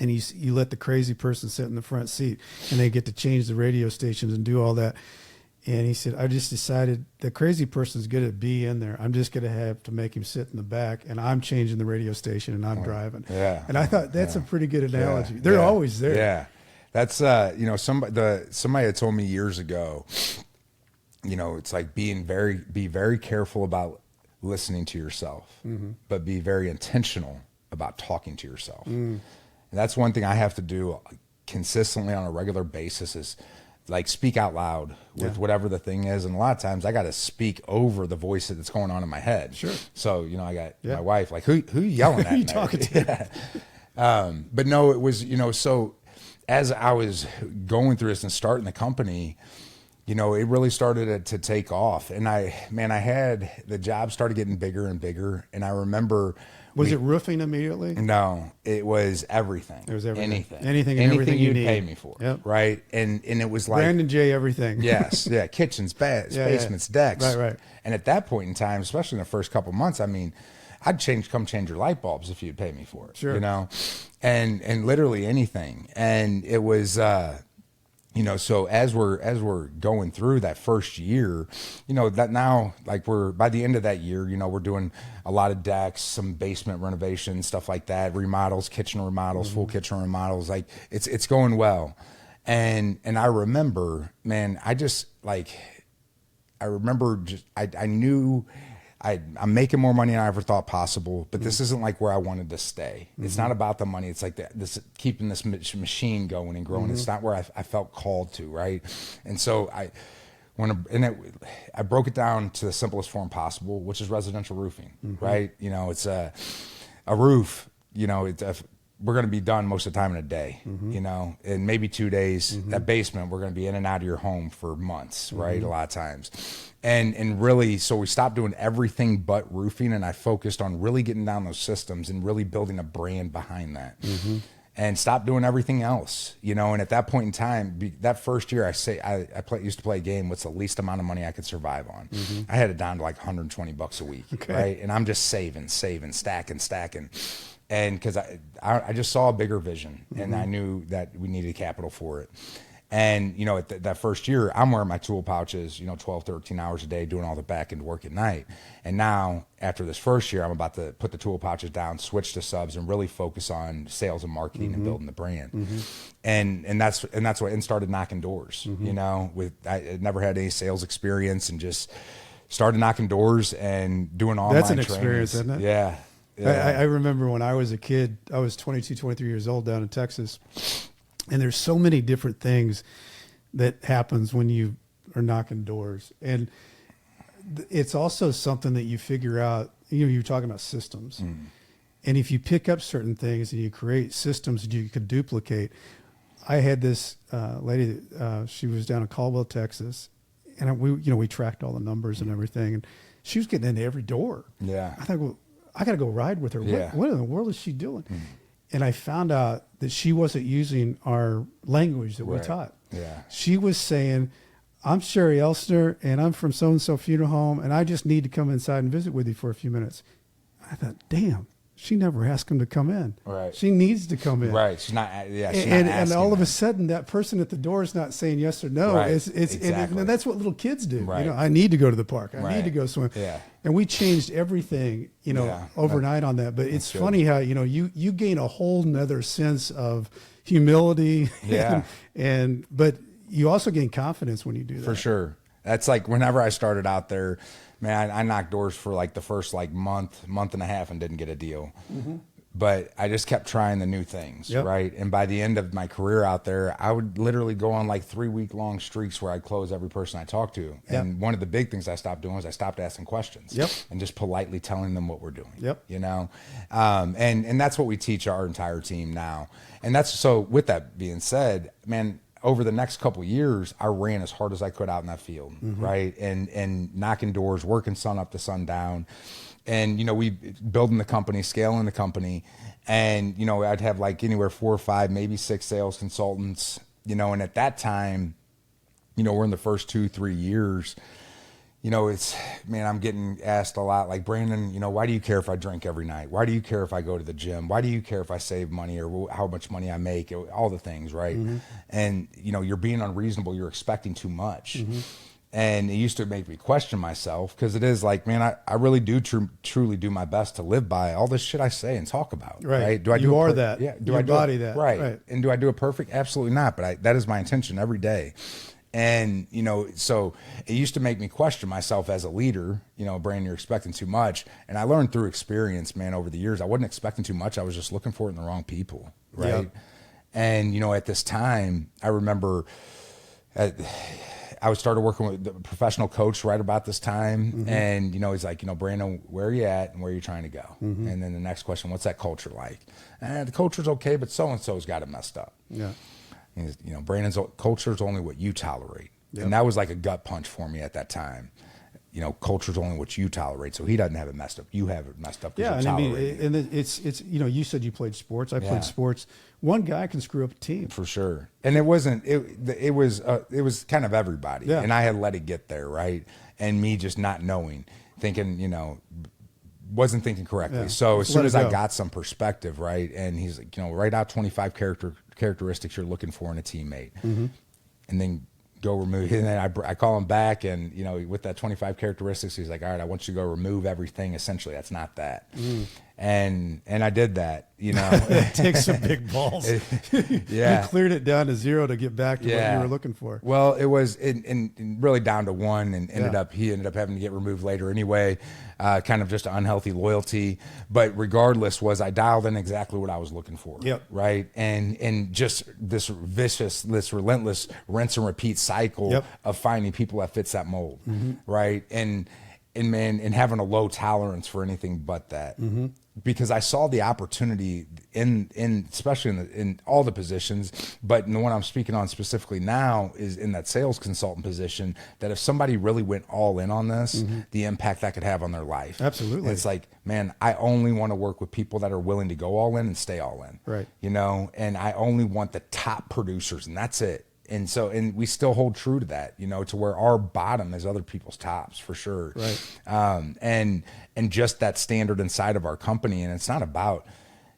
and you let the crazy person sit in the front seat, and they get to change the radio stations and do all that. And he said, I just decided the crazy person's going to be in there. I'm just going to have to make him sit in the back, and I'm changing the radio station, and I'm driving. Yeah. And I thought that's a pretty good analogy. They're always there. Yeah. That's, you know, somebody had told me years ago, you know, it's like be very careful about listening to yourself, but be very intentional about talking to yourself. And that's one thing I have to do consistently on a regular basis is like speak out loud with whatever the thing is. And a lot of times I got to speak over the voice that's going on in my head. Sure. So, you know, I got my wife, like, who you yelling at? Who you talking to? But no, it was, you know, so as I was going through this and starting the company, you know, it really started to take off. And I had the job started getting bigger and bigger. And I remember, was it roofing immediately? No, it was everything. It was everything. Anything you you'd need. pay me for. Yep. Right. And it was like Brandon J. everything. Yes. Yeah. Kitchens, baths, basements, decks. Right. And at that point in time, especially in the first couple of months, I mean, I'd come change your light bulbs if you'd pay me for it. Sure. You know, and literally anything. And it was, you know, so as we're going through that first year, you know, that now, like by the end of that year, you know, we're doing a lot of decks, some basement renovations, stuff like that, remodels, kitchen remodels, full kitchen remodels. Like it's going well. And I remember, man, I knew I'm making more money than I ever thought possible, but this isn't like where I wanted to stay. It's not about the money. It's like this keeping this machine going and growing. It's not where I felt called to, right? And so I broke it down to the simplest form possible, which is residential roofing, right? You know, it's a roof. You know, we're going to be done most of the time in a day, you know, and maybe 2 days. That basement, we're going to be in and out of your home for months, right? A lot of times. And really, so we stopped doing everything but roofing, and I focused on really getting down those systems and really building a brand behind that. And stopped doing everything else, you know. And at that point in time, that first year, I used to play a game. What's the least amount of money I could survive on? I had it down to like $120 a week, right? And I'm just saving, stacking. And because I just saw a bigger vision, and I knew that we needed capital for it. And, you know, at that first year, I'm wearing my tool pouches, you know, 12, 13 hours a day, doing all the back end work at night. And now, after this first year, I'm about to put the tool pouches down, switch to subs, and really focus on sales and marketing and building the brand. And that's what, and started knocking doors, you know, I never had any sales experience, and just started knocking doors and doing online That's an trainings. experience, isn't it? Yeah. I remember when I was a kid, I was 22, 23 years old down in Texas. And there's so many different things that happens when you are knocking doors. And it's also something that you figure out, you know, you're talking about systems. And if you pick up certain things and you create systems that you could duplicate. I had this lady, she was down in Caldwell, Texas, and we tracked all the numbers and everything, and she was getting into every door. Yeah. I thought, well, I got to go ride with her. Yeah. What in the world is she doing? And I found out that she wasn't using our language that we taught. Yeah. She was saying, I'm Sherry Elstner, and I'm from so-and-so funeral home, and I just need to come inside and visit with you for a few minutes. I thought, damn, she never asked him to come in. Right. She needs to come in. Right. She's not. Yeah. She's And not asking all of a that. sudden, that person at the door is not saying yes or no. Right. And that's what little kids do. Right. I need to go to the park. I need to go swim. Yeah. And we changed everything, overnight on that. But it's funny how, you gain a whole nother sense of humility. Yeah. But you also gain confidence when you do that. For sure. That's like whenever I started out there, man, I knocked doors for like the first month and a half and didn't get a deal. But I just kept trying the new things, right? And by the end of my career out there, I would literally go on like 3-week-long streaks where I'd close every person I talked to. And one of the big things I stopped doing was I stopped asking questions and just politely telling them what we're doing, and that's what we teach our entire team now. And that's, so with that being said, man, over the next couple of years, I ran as hard as I could out in that field, right? And knocking doors, working sun up to sundown. And, we building the company, scaling the company. And, I'd have like anywhere 4 or 5, maybe 6 sales consultants, and at that time, we're in the first 2-3 years, it's, man, I'm getting asked a lot, like, Brandon, why do you care if I drink every night? Why do you care if I go to the gym? Why do you care if I save money or how much money I make? All the things, right? And, you're being unreasonable. You're expecting too much. And it used to make me question myself, because it is like, man, I really do truly do my best to live by all this shit I say and talk about. Right. Do I you do are that. Yeah. Do I embody that? Right. And do I do it perfect? Absolutely not. But that is my intention every day. And, so it used to make me question myself as a leader, Brandon, you're expecting too much. And I learned through experience, man, over the years, I wasn't expecting too much. I was just looking for it in the wrong people. Right. And, at this time, I remember I started working with a professional coach right about this time. And, he's like, Brandon, where are you at and where are you trying to go? And then the next question, what's that culture like? The culture's okay, but so-and-so's got it messed up. Yeah. He's, Brandon's culture is only what you tolerate. And that was like a gut punch for me at that time. Culture's only what you tolerate. So he doesn't have it messed up. You have it messed up. Yeah. And I mean, and it's, you said you played sports. I played sports. One guy can screw up a team. For sure. And it was kind of everybody. Yeah. And I had let it get there. Right. And me just not knowing, thinking, wasn't thinking correctly. Yeah. So as soon as I got some perspective, right. And he's like, write out 25 characteristics you're looking for in a teammate, and then go remove. And then I call him back, and with that 25 characteristics, he's like, all right, I want you to go remove everything. Essentially, that's not that. And I did that. It takes some big balls. Yeah, you cleared it down to 0 to get back to what you were looking for. Well, it was in really down to 1, and he ended up having to get removed later anyway. Kind of just unhealthy loyalty, but regardless, I dialed in exactly what I was looking for. Yep. Right. And just this relentless rinse and repeat cycle of finding people that fits that mold. Right. And having a low tolerance for anything but that. Because I saw the opportunity in especially in all the positions, but the one I'm speaking on specifically now is in that sales consultant position, that if somebody really went all in on this, the impact that could have on their life. Absolutely. And it's like, man, I only want to work with people that are willing to go all in and stay all in. Right. And I only want the top producers, and that's it. And we still hold true to that, to where our bottom is other people's tops, for sure. Right. And just that standard inside of our company. And it's not about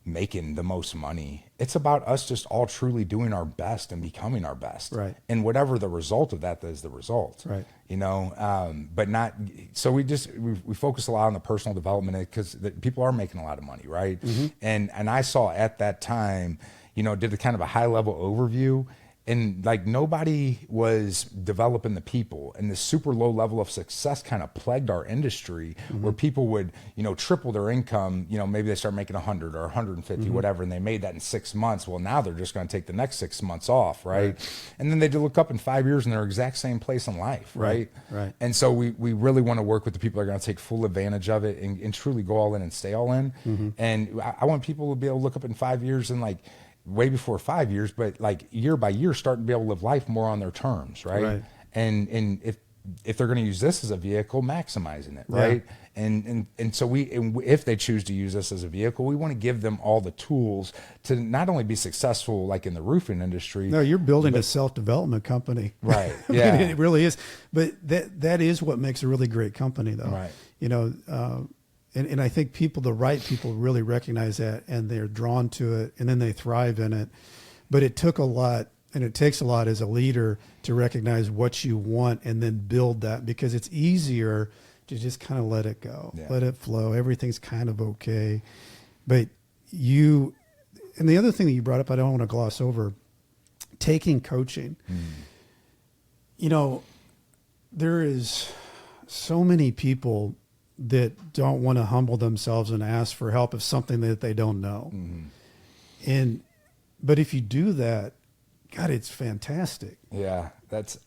making the most money. It's about us just all truly doing our best and becoming our best. Right. And whatever the result of that is the result. Right. But not, so we focus a lot on the personal development, because people are making a lot of money. Right. And I saw at that time, did a kind of a high level overview. And like nobody was developing the people, and this super low level of success kind of plagued our industry, where people would, triple their income, maybe they start making 100 or 150, whatever, and they made that in 6 months. Well, now they're just going to take the next 6 months off. Right. And then they look up in 5 years and they're exact same place in life. Right. Right. And so we really want to work with the people that are going to take full advantage of it and truly go all in and stay all in. And I want people to be able to look up in 5 years and like, way before 5 years, but like year by year, start to be able to live life more on their terms. Right. And if if they're going to use this as a vehicle, maximizing it, right? And so if they choose to use this as a vehicle, we want to give them all the tools to not only be successful, like in the roofing industry. No, you're building a self-development company. Right. Yeah. I mean, it really is. But that is what makes a really great company, though. Right. You know, and I think the right people really recognize that, and they're drawn to it, and then they thrive in it. But it took a lot, and it takes a lot as a leader to recognize what you want and then build that, because it's easier to just kind of let it go, let it flow. Everything's kind of okay. But and the other thing that you brought up, I don't want to gloss over, taking coaching. You know, there is so many people that don't want to humble themselves and ask for help of something that they don't know. But if you do that, God, it's fantastic. Yeah,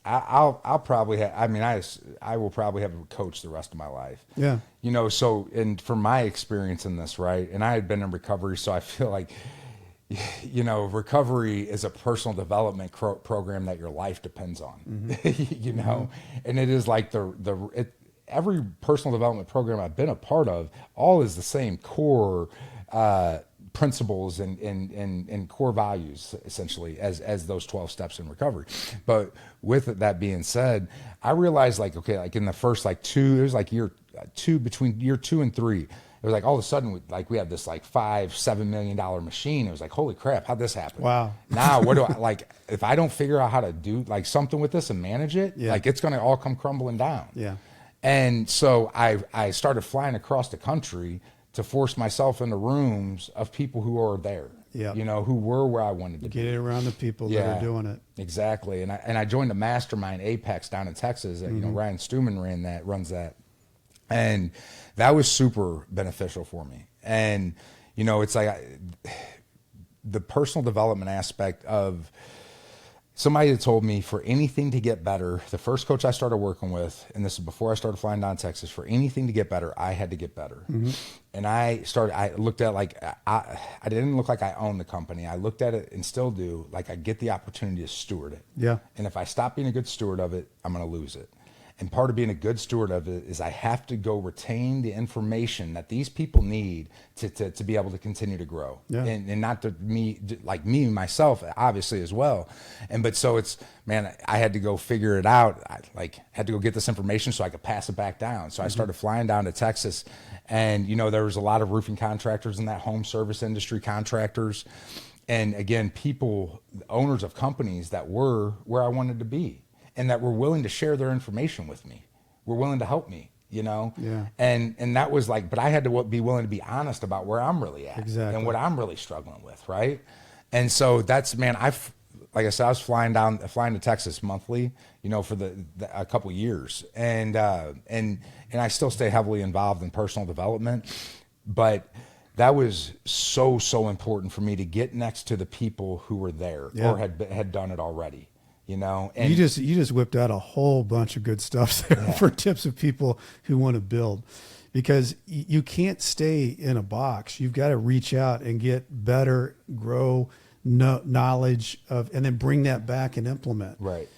I'll probably have, I will probably have a coach the rest of my life. Yeah. You know, so, and from my experience in this, right, and I had been in recovery, so I feel like, you know, recovery is a personal development program that your life depends on, you know, and it is like every personal development program I've been a part of, all is the same core principles and core values, essentially, as those 12 steps in recovery. But with that being said, I realized, like, okay, like in the first it was like between year 2 and 3, it was like all of a sudden we have this like $5-7 million machine. It was like, holy crap, how'd this happen? Wow. Now what do I like? If I don't figure out how to do like something with this and manage it, like it's going to all come crumbling down. Yeah. And so I started flying across the country to force myself into rooms of people who are there, you know, who were where I wanted to get it around the people that are doing it. Exactly. And I joined a mastermind, Apex, down in Texas. You know, Ryan Stuman runs that. And that was super beneficial for me. And, you know, it's like the personal development aspect of, somebody had told me, for anything to get better, the first coach I started working with, and this is before I started flying down to Texas, for anything to get better, I had to get better. And I looked at, like, I didn't look like I owned the company. I looked at it, and still do, like I get the opportunity to steward it. Yeah. And if I stop being a good steward of it, I'm going to lose it. And part of being a good steward of it is I have to go retain the information that these people need to be able to continue to grow. Yeah. And not to me, like me, myself, obviously as well. But so it's, man, I had to go figure it out. I had to go get this information so I could pass it back down. So I started flying down to Texas, and, you know, there was a lot of roofing contractors in that, home service industry contractors. And again, people, owners of companies that were where I wanted to be, and that were willing to share their information with me, were willing to help me, you know? Yeah. And that was like, but I had to be willing to be honest about where I'm really at. Exactly. And what I'm really struggling with, right? And so that's, man, like I said, I was flying to Texas monthly, you know, for a couple years. And I still stay heavily involved in personal development, but that was so important for me to get next to the people who were there or had done it already. You know, and you just whipped out a whole bunch of good stuff there for tips of people who want to build, because you can't stay in a box. You've got to reach out and get better, grow knowledge of, and then bring that back and implement. Right.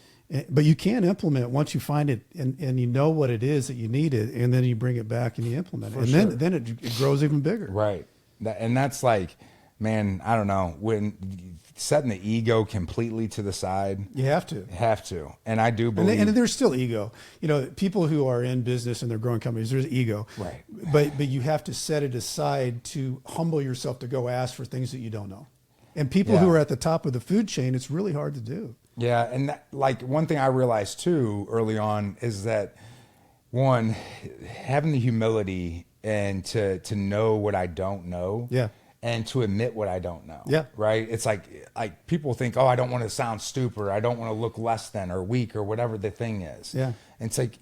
But you can implement once you find it and you know what it is that you need it, and then you bring it back and you implement it, and then it grows even bigger. Right. And that's like, man, I don't know, when setting the ego completely to the side. You have to. And I do believe. And there's still ego. You know, people who are in business and they're growing companies, there's ego. Right. But you have to set it aside to humble yourself to go ask for things that you don't know. And people who are at the top of the food chain, it's really hard to do. Yeah. And like one thing I realized too early on is that, one, having the humility and to know what I don't know. Yeah. And to admit what I don't know. Yeah. Right. It's like people think, oh, I don't want to sound stupid, or I don't want to look less than or weak or whatever the thing is. Yeah. And it's like,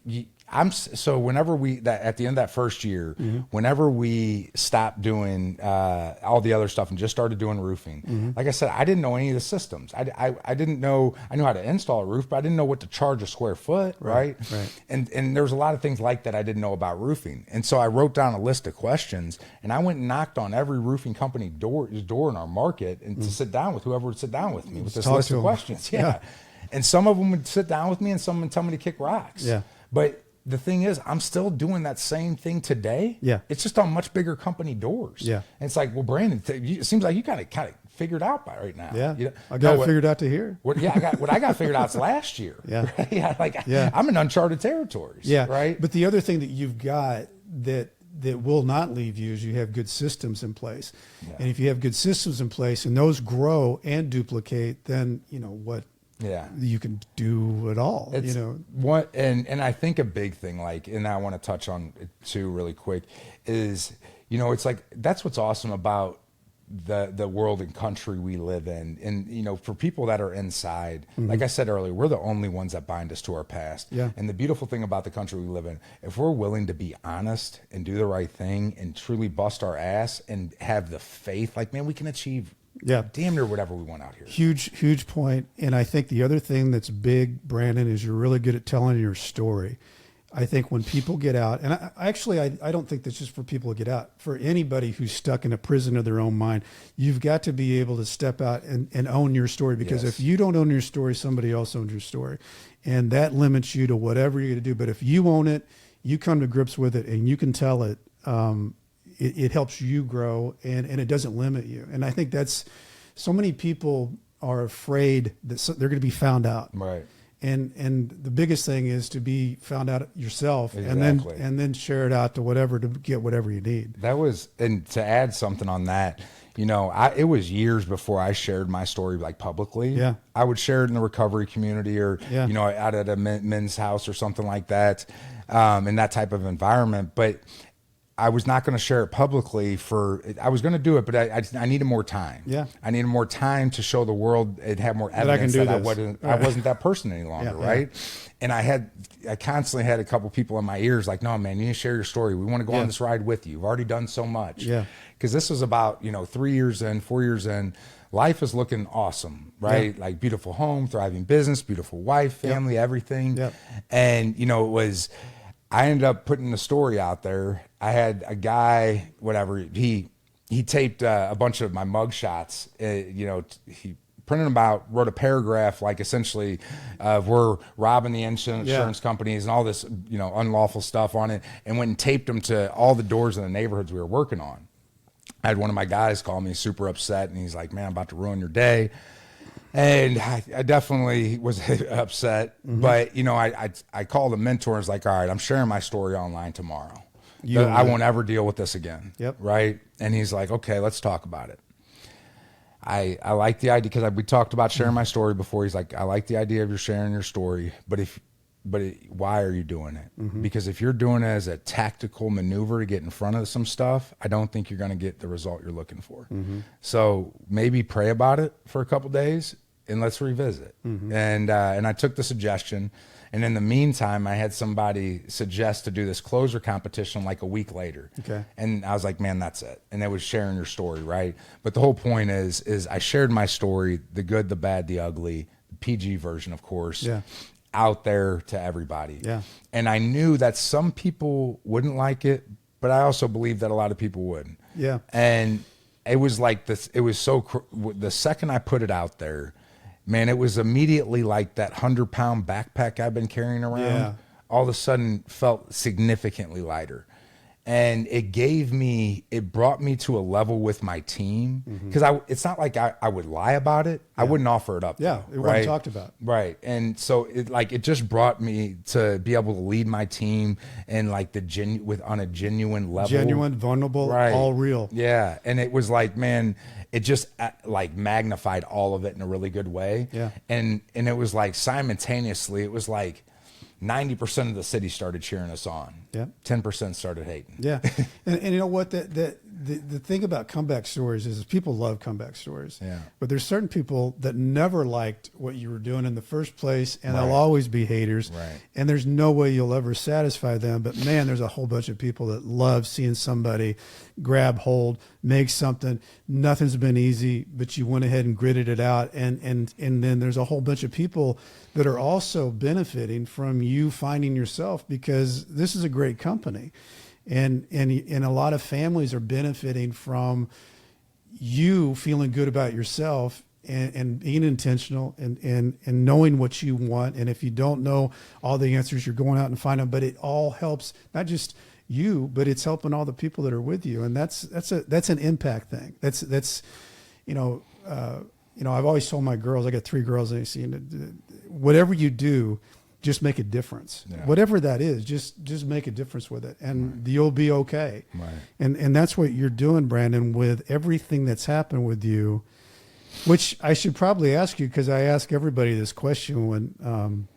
so whenever at the end of that first year, whenever we stopped doing all the other stuff and just started doing roofing, like I said, I didn't know any of the systems. I didn't know, I knew how to install a roof, but I didn't know what to charge a square foot. Right. And there was a lot of things like that I didn't know about roofing. And so I wrote down a list of questions, and I went and knocked on every roofing company door in our market and to sit down with whoever would sit down with me with this list of questions. Yeah. And some of them would sit down with me, and some would tell me to kick rocks. Yeah. But the thing is, I'm still doing that same thing today. Yeah. It's just on much bigger company doors. Yeah. And it's like, well, Brandon, it seems like you kind of figured out by right now. Yeah. You know, I got it figured out to here. what I got figured out last year. Yeah. Right? Yeah. I'm in uncharted territories. Yeah. Right. But the other thing that you've got that will not leave you is you have good systems in place. Yeah. And if you have good systems in place and those grow and duplicate, then you know what you can do it all. It's you know what, and I think a big thing, like, and I want to touch on it too really quick, is, you know, it's like, that's what's awesome about the world and country we live in. And, you know, for people that are inside, like I said earlier, we're the only ones that bind us to our past. Yeah. And the beautiful thing about the country we live in, if we're willing to be honest and do the right thing and truly bust our ass and have the faith, like, man, we can achieve damn near whatever we want out here. Huge point. And I think the other thing that's big, Brandon, is you're really good at telling your story. I think when people get out, and I don't think that's just for people to get out. For anybody who's stuck in a prison of their own mind, you've got to be able to step out and own your story, because if you don't own your story, somebody else owns your story. And that limits you to whatever you're going to do. But if you own it, you come to grips with it and you can tell it, it helps you grow and it doesn't limit you. And I think that's, so many people are afraid that they're going to be found out. Right. And the biggest thing is to be found out yourself, Exactly. and then share it out to whatever, to get whatever you need. That was, and to add something on that, you know, it was years before I shared my story like publicly. Yeah. I would share it in the recovery community or, Yeah. you know, out at a men's house or something like that, in that type of environment. But I was not going to share it publicly I was going to do it, but I needed more time. Yeah. I needed more time to show the world and have more evidence that I wasn't that person any longer. Yeah, right. And I constantly had a couple people in my ears like, no, man, you need to share your story. We want to go on this ride with you. You've already done so much. Yeah. Cause this was about, you know, 3 years in, 4 years in, life is looking awesome, right? Yeah. Like beautiful home, thriving business, beautiful wife, family, everything. Yep. And, you know, I ended up putting the story out there. I had a guy, whatever, he taped a bunch of my mug shots. You know, he printed them out, wrote a paragraph, like essentially we're robbing the insurance companies and all this, you know, unlawful stuff on it, and went and taped them to all the doors in the neighborhoods we were working on. I had one of my guys call me super upset, and he's like, man, I'm about to ruin your day. And I definitely was upset, but you know, I called a mentor and was like, all right, I'm sharing my story online tomorrow. I won't ever deal with this again. Yep. Right. And he's like, okay, let's talk about it. I like the idea, because we talked about sharing my story before. He's like, I like the idea of you sharing your story, but why are you doing it? Because if you're doing it as a tactical maneuver to get in front of some stuff, I don't think you're going to get the result you're looking for. So maybe pray about it for a couple days and let's revisit. And I took the suggestion. And in the meantime, I had somebody suggest to do this closer competition like a week later. Okay. And I was like, man, that's it. And they was sharing your story, right? But the whole point is I shared my story, the good, the bad, the ugly, the PG version, of course, out there to everybody. Yeah. And I knew that some people wouldn't like it, but I also believed that a lot of people would. Yeah. And it was like this, it was the second I put it out there, man, it was immediately like that 100-pound backpack I've been carrying around all of a sudden felt significantly lighter. And it brought me to a level with my team. Because it's not like I would lie about it. I wouldn't offer it up. Yeah, it wasn't talked about. Right. And so it just brought me to be able to lead my team and like on a genuine level. Genuine, vulnerable, all real. Yeah. And it was like, man, it just like magnified all of it in a really good way. Yeah. And it was like simultaneously, it was like 90% of the city started cheering us on. Yeah. 10% started hating. Yeah. and you know what? The thing about comeback stories is people love comeback stories. Yeah. But there's certain people that never liked what you were doing in the first place, and they'll always be haters. Right. And there's no way you'll ever satisfy them. But man, there's a whole bunch of people that love seeing somebody grab hold, make something. Nothing's been easy, but you went ahead and gritted it out. And then there's a whole bunch of people that are also benefiting from you finding yourself, because this is a great company. And a lot of families are benefiting from you feeling good about yourself and being intentional and knowing what you want. And if you don't know all the answers, you're going out and finding them. But it all helps, not just you, but it's helping all the people that are with you. And that's an impact thing. That's I've always told my girls, I got 3 girls, and I see, whatever you do, just make a difference. Yeah. Whatever that is, just make a difference with it, and you'll be okay. Right. And that's what you're doing, Brandon, with everything that's happened with you, which I should probably ask you, because I ask everybody this question when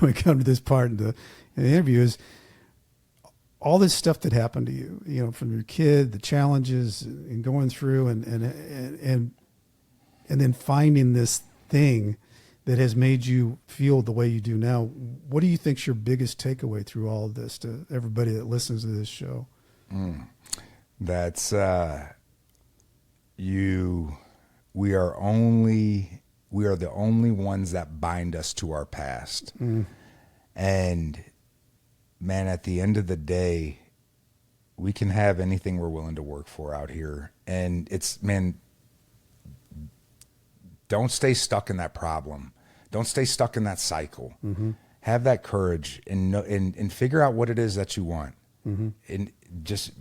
we come to this part in the interview, is all this stuff that happened to you, from your kid, the challenges and going through and then finding this thing that has made you feel the way you do now. What do you think's your biggest takeaway through all of this to everybody that listens to this show? That's we are the only ones that bind us to our past. And man, at the end of the day, we can have anything we're willing to work for out here. And don't stay stuck in that problem. Don't stay stuck in that cycle. Have that courage and figure out what it is that you want. And just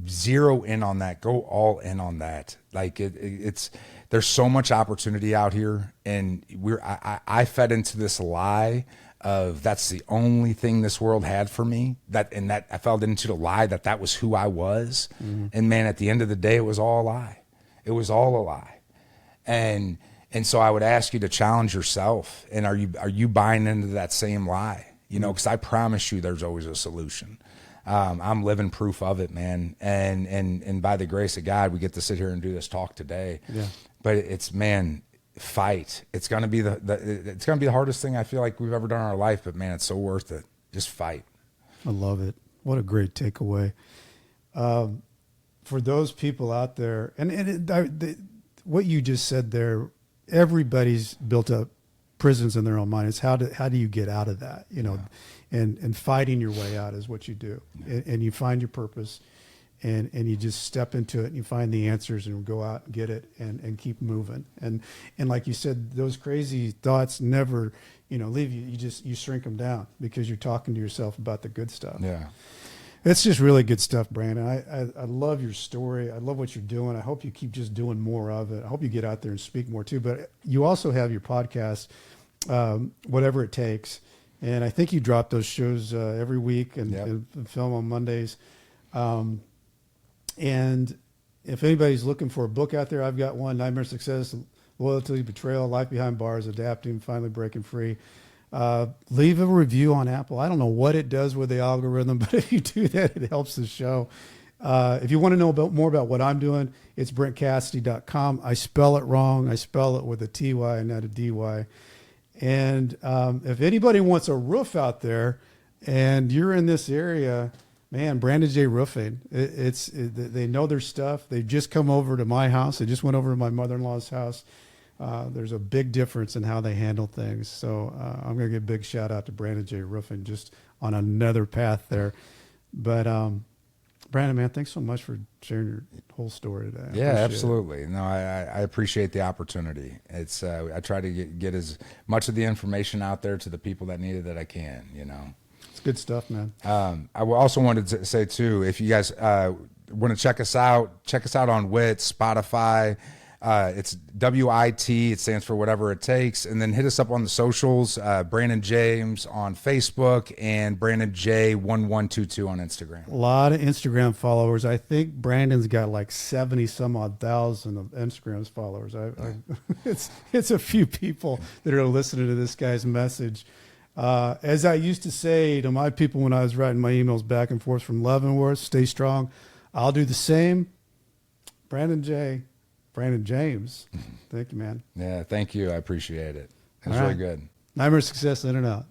zero in on that. Go all in on that. Like there's so much opportunity out here, and I fed into this lie of that's the only thing this world had for me. That I fell into the lie that was who I was. And man, at the end of the day, it was all a lie. It was all a lie. And so I would ask you to challenge yourself. And are you buying into that same lie? Because I promise you, there's always a solution. I'm living proof of it, man. And by the grace of God, we get to sit here and do this talk today. Yeah. But fight. It's gonna be it's gonna be the hardest thing I feel like we've ever done in our life. But man, it's so worth it. Just fight. I love it. What a great takeaway. For those people out there, what you just said there, everybody's built up prisons in their own mind. It's how do you get out of that, and fighting your way out is what you do. And you find your purpose, and you just step into it, and you find the answers and go out and get it and keep moving. And like you said, those crazy thoughts never, leave you. You shrink them down because you're talking to yourself about the good stuff. Yeah. It's just really good stuff, Brandon. I love your story. I love what you're doing. I hope you keep just doing more of it. I hope you get out there and speak more too. But you also have your podcast, Whatever It Takes. And I think you drop those shows every week and film on Mondays. And if anybody's looking for a book out there, I've got one, Nightmare Success, Loyalty, Betrayal, Life Behind Bars, Adapting, Finally Breaking Free. Leave a review on Apple. I don't know what it does with the algorithm, but if you do that, it helps the show. If you want to know more about what I'm doing, it's BrentCassity.com. I spell it wrong. I spell it with a TY and not a DY. And if anybody wants a roof out there and you're in this area, man, Brandon J. Roofing, they know their stuff. They just come over to my house. They just went over to my mother-in-law's house. There's a big difference in how they handle things. So I'm going to give a big shout out to Brandon J. Roofing, just on another path there. But Brandon, man, thanks so much for sharing your whole story today. Yeah, absolutely. No, I appreciate the opportunity. It's I try to get as much of the information out there to the people that need it that I can, It's good stuff, man. I also wanted to say too, if you guys want to check us out on WIT, Spotify. It's WIT. It stands for Whatever It Takes. And then hit us up on the socials, Brandon James on Facebook and Brandon J1122 on Instagram. A lot of Instagram followers. I think Brandon's got like 70 some odd thousand of Instagram followers. It's a few people that are listening to this guy's message. As I used to say to my people when I was writing my emails back and forth from Leavenworth, stay strong. I'll do the same. Brandon James. Thank you, man. Yeah, thank you. I appreciate it. It was really good. Nightmare Success, in and out.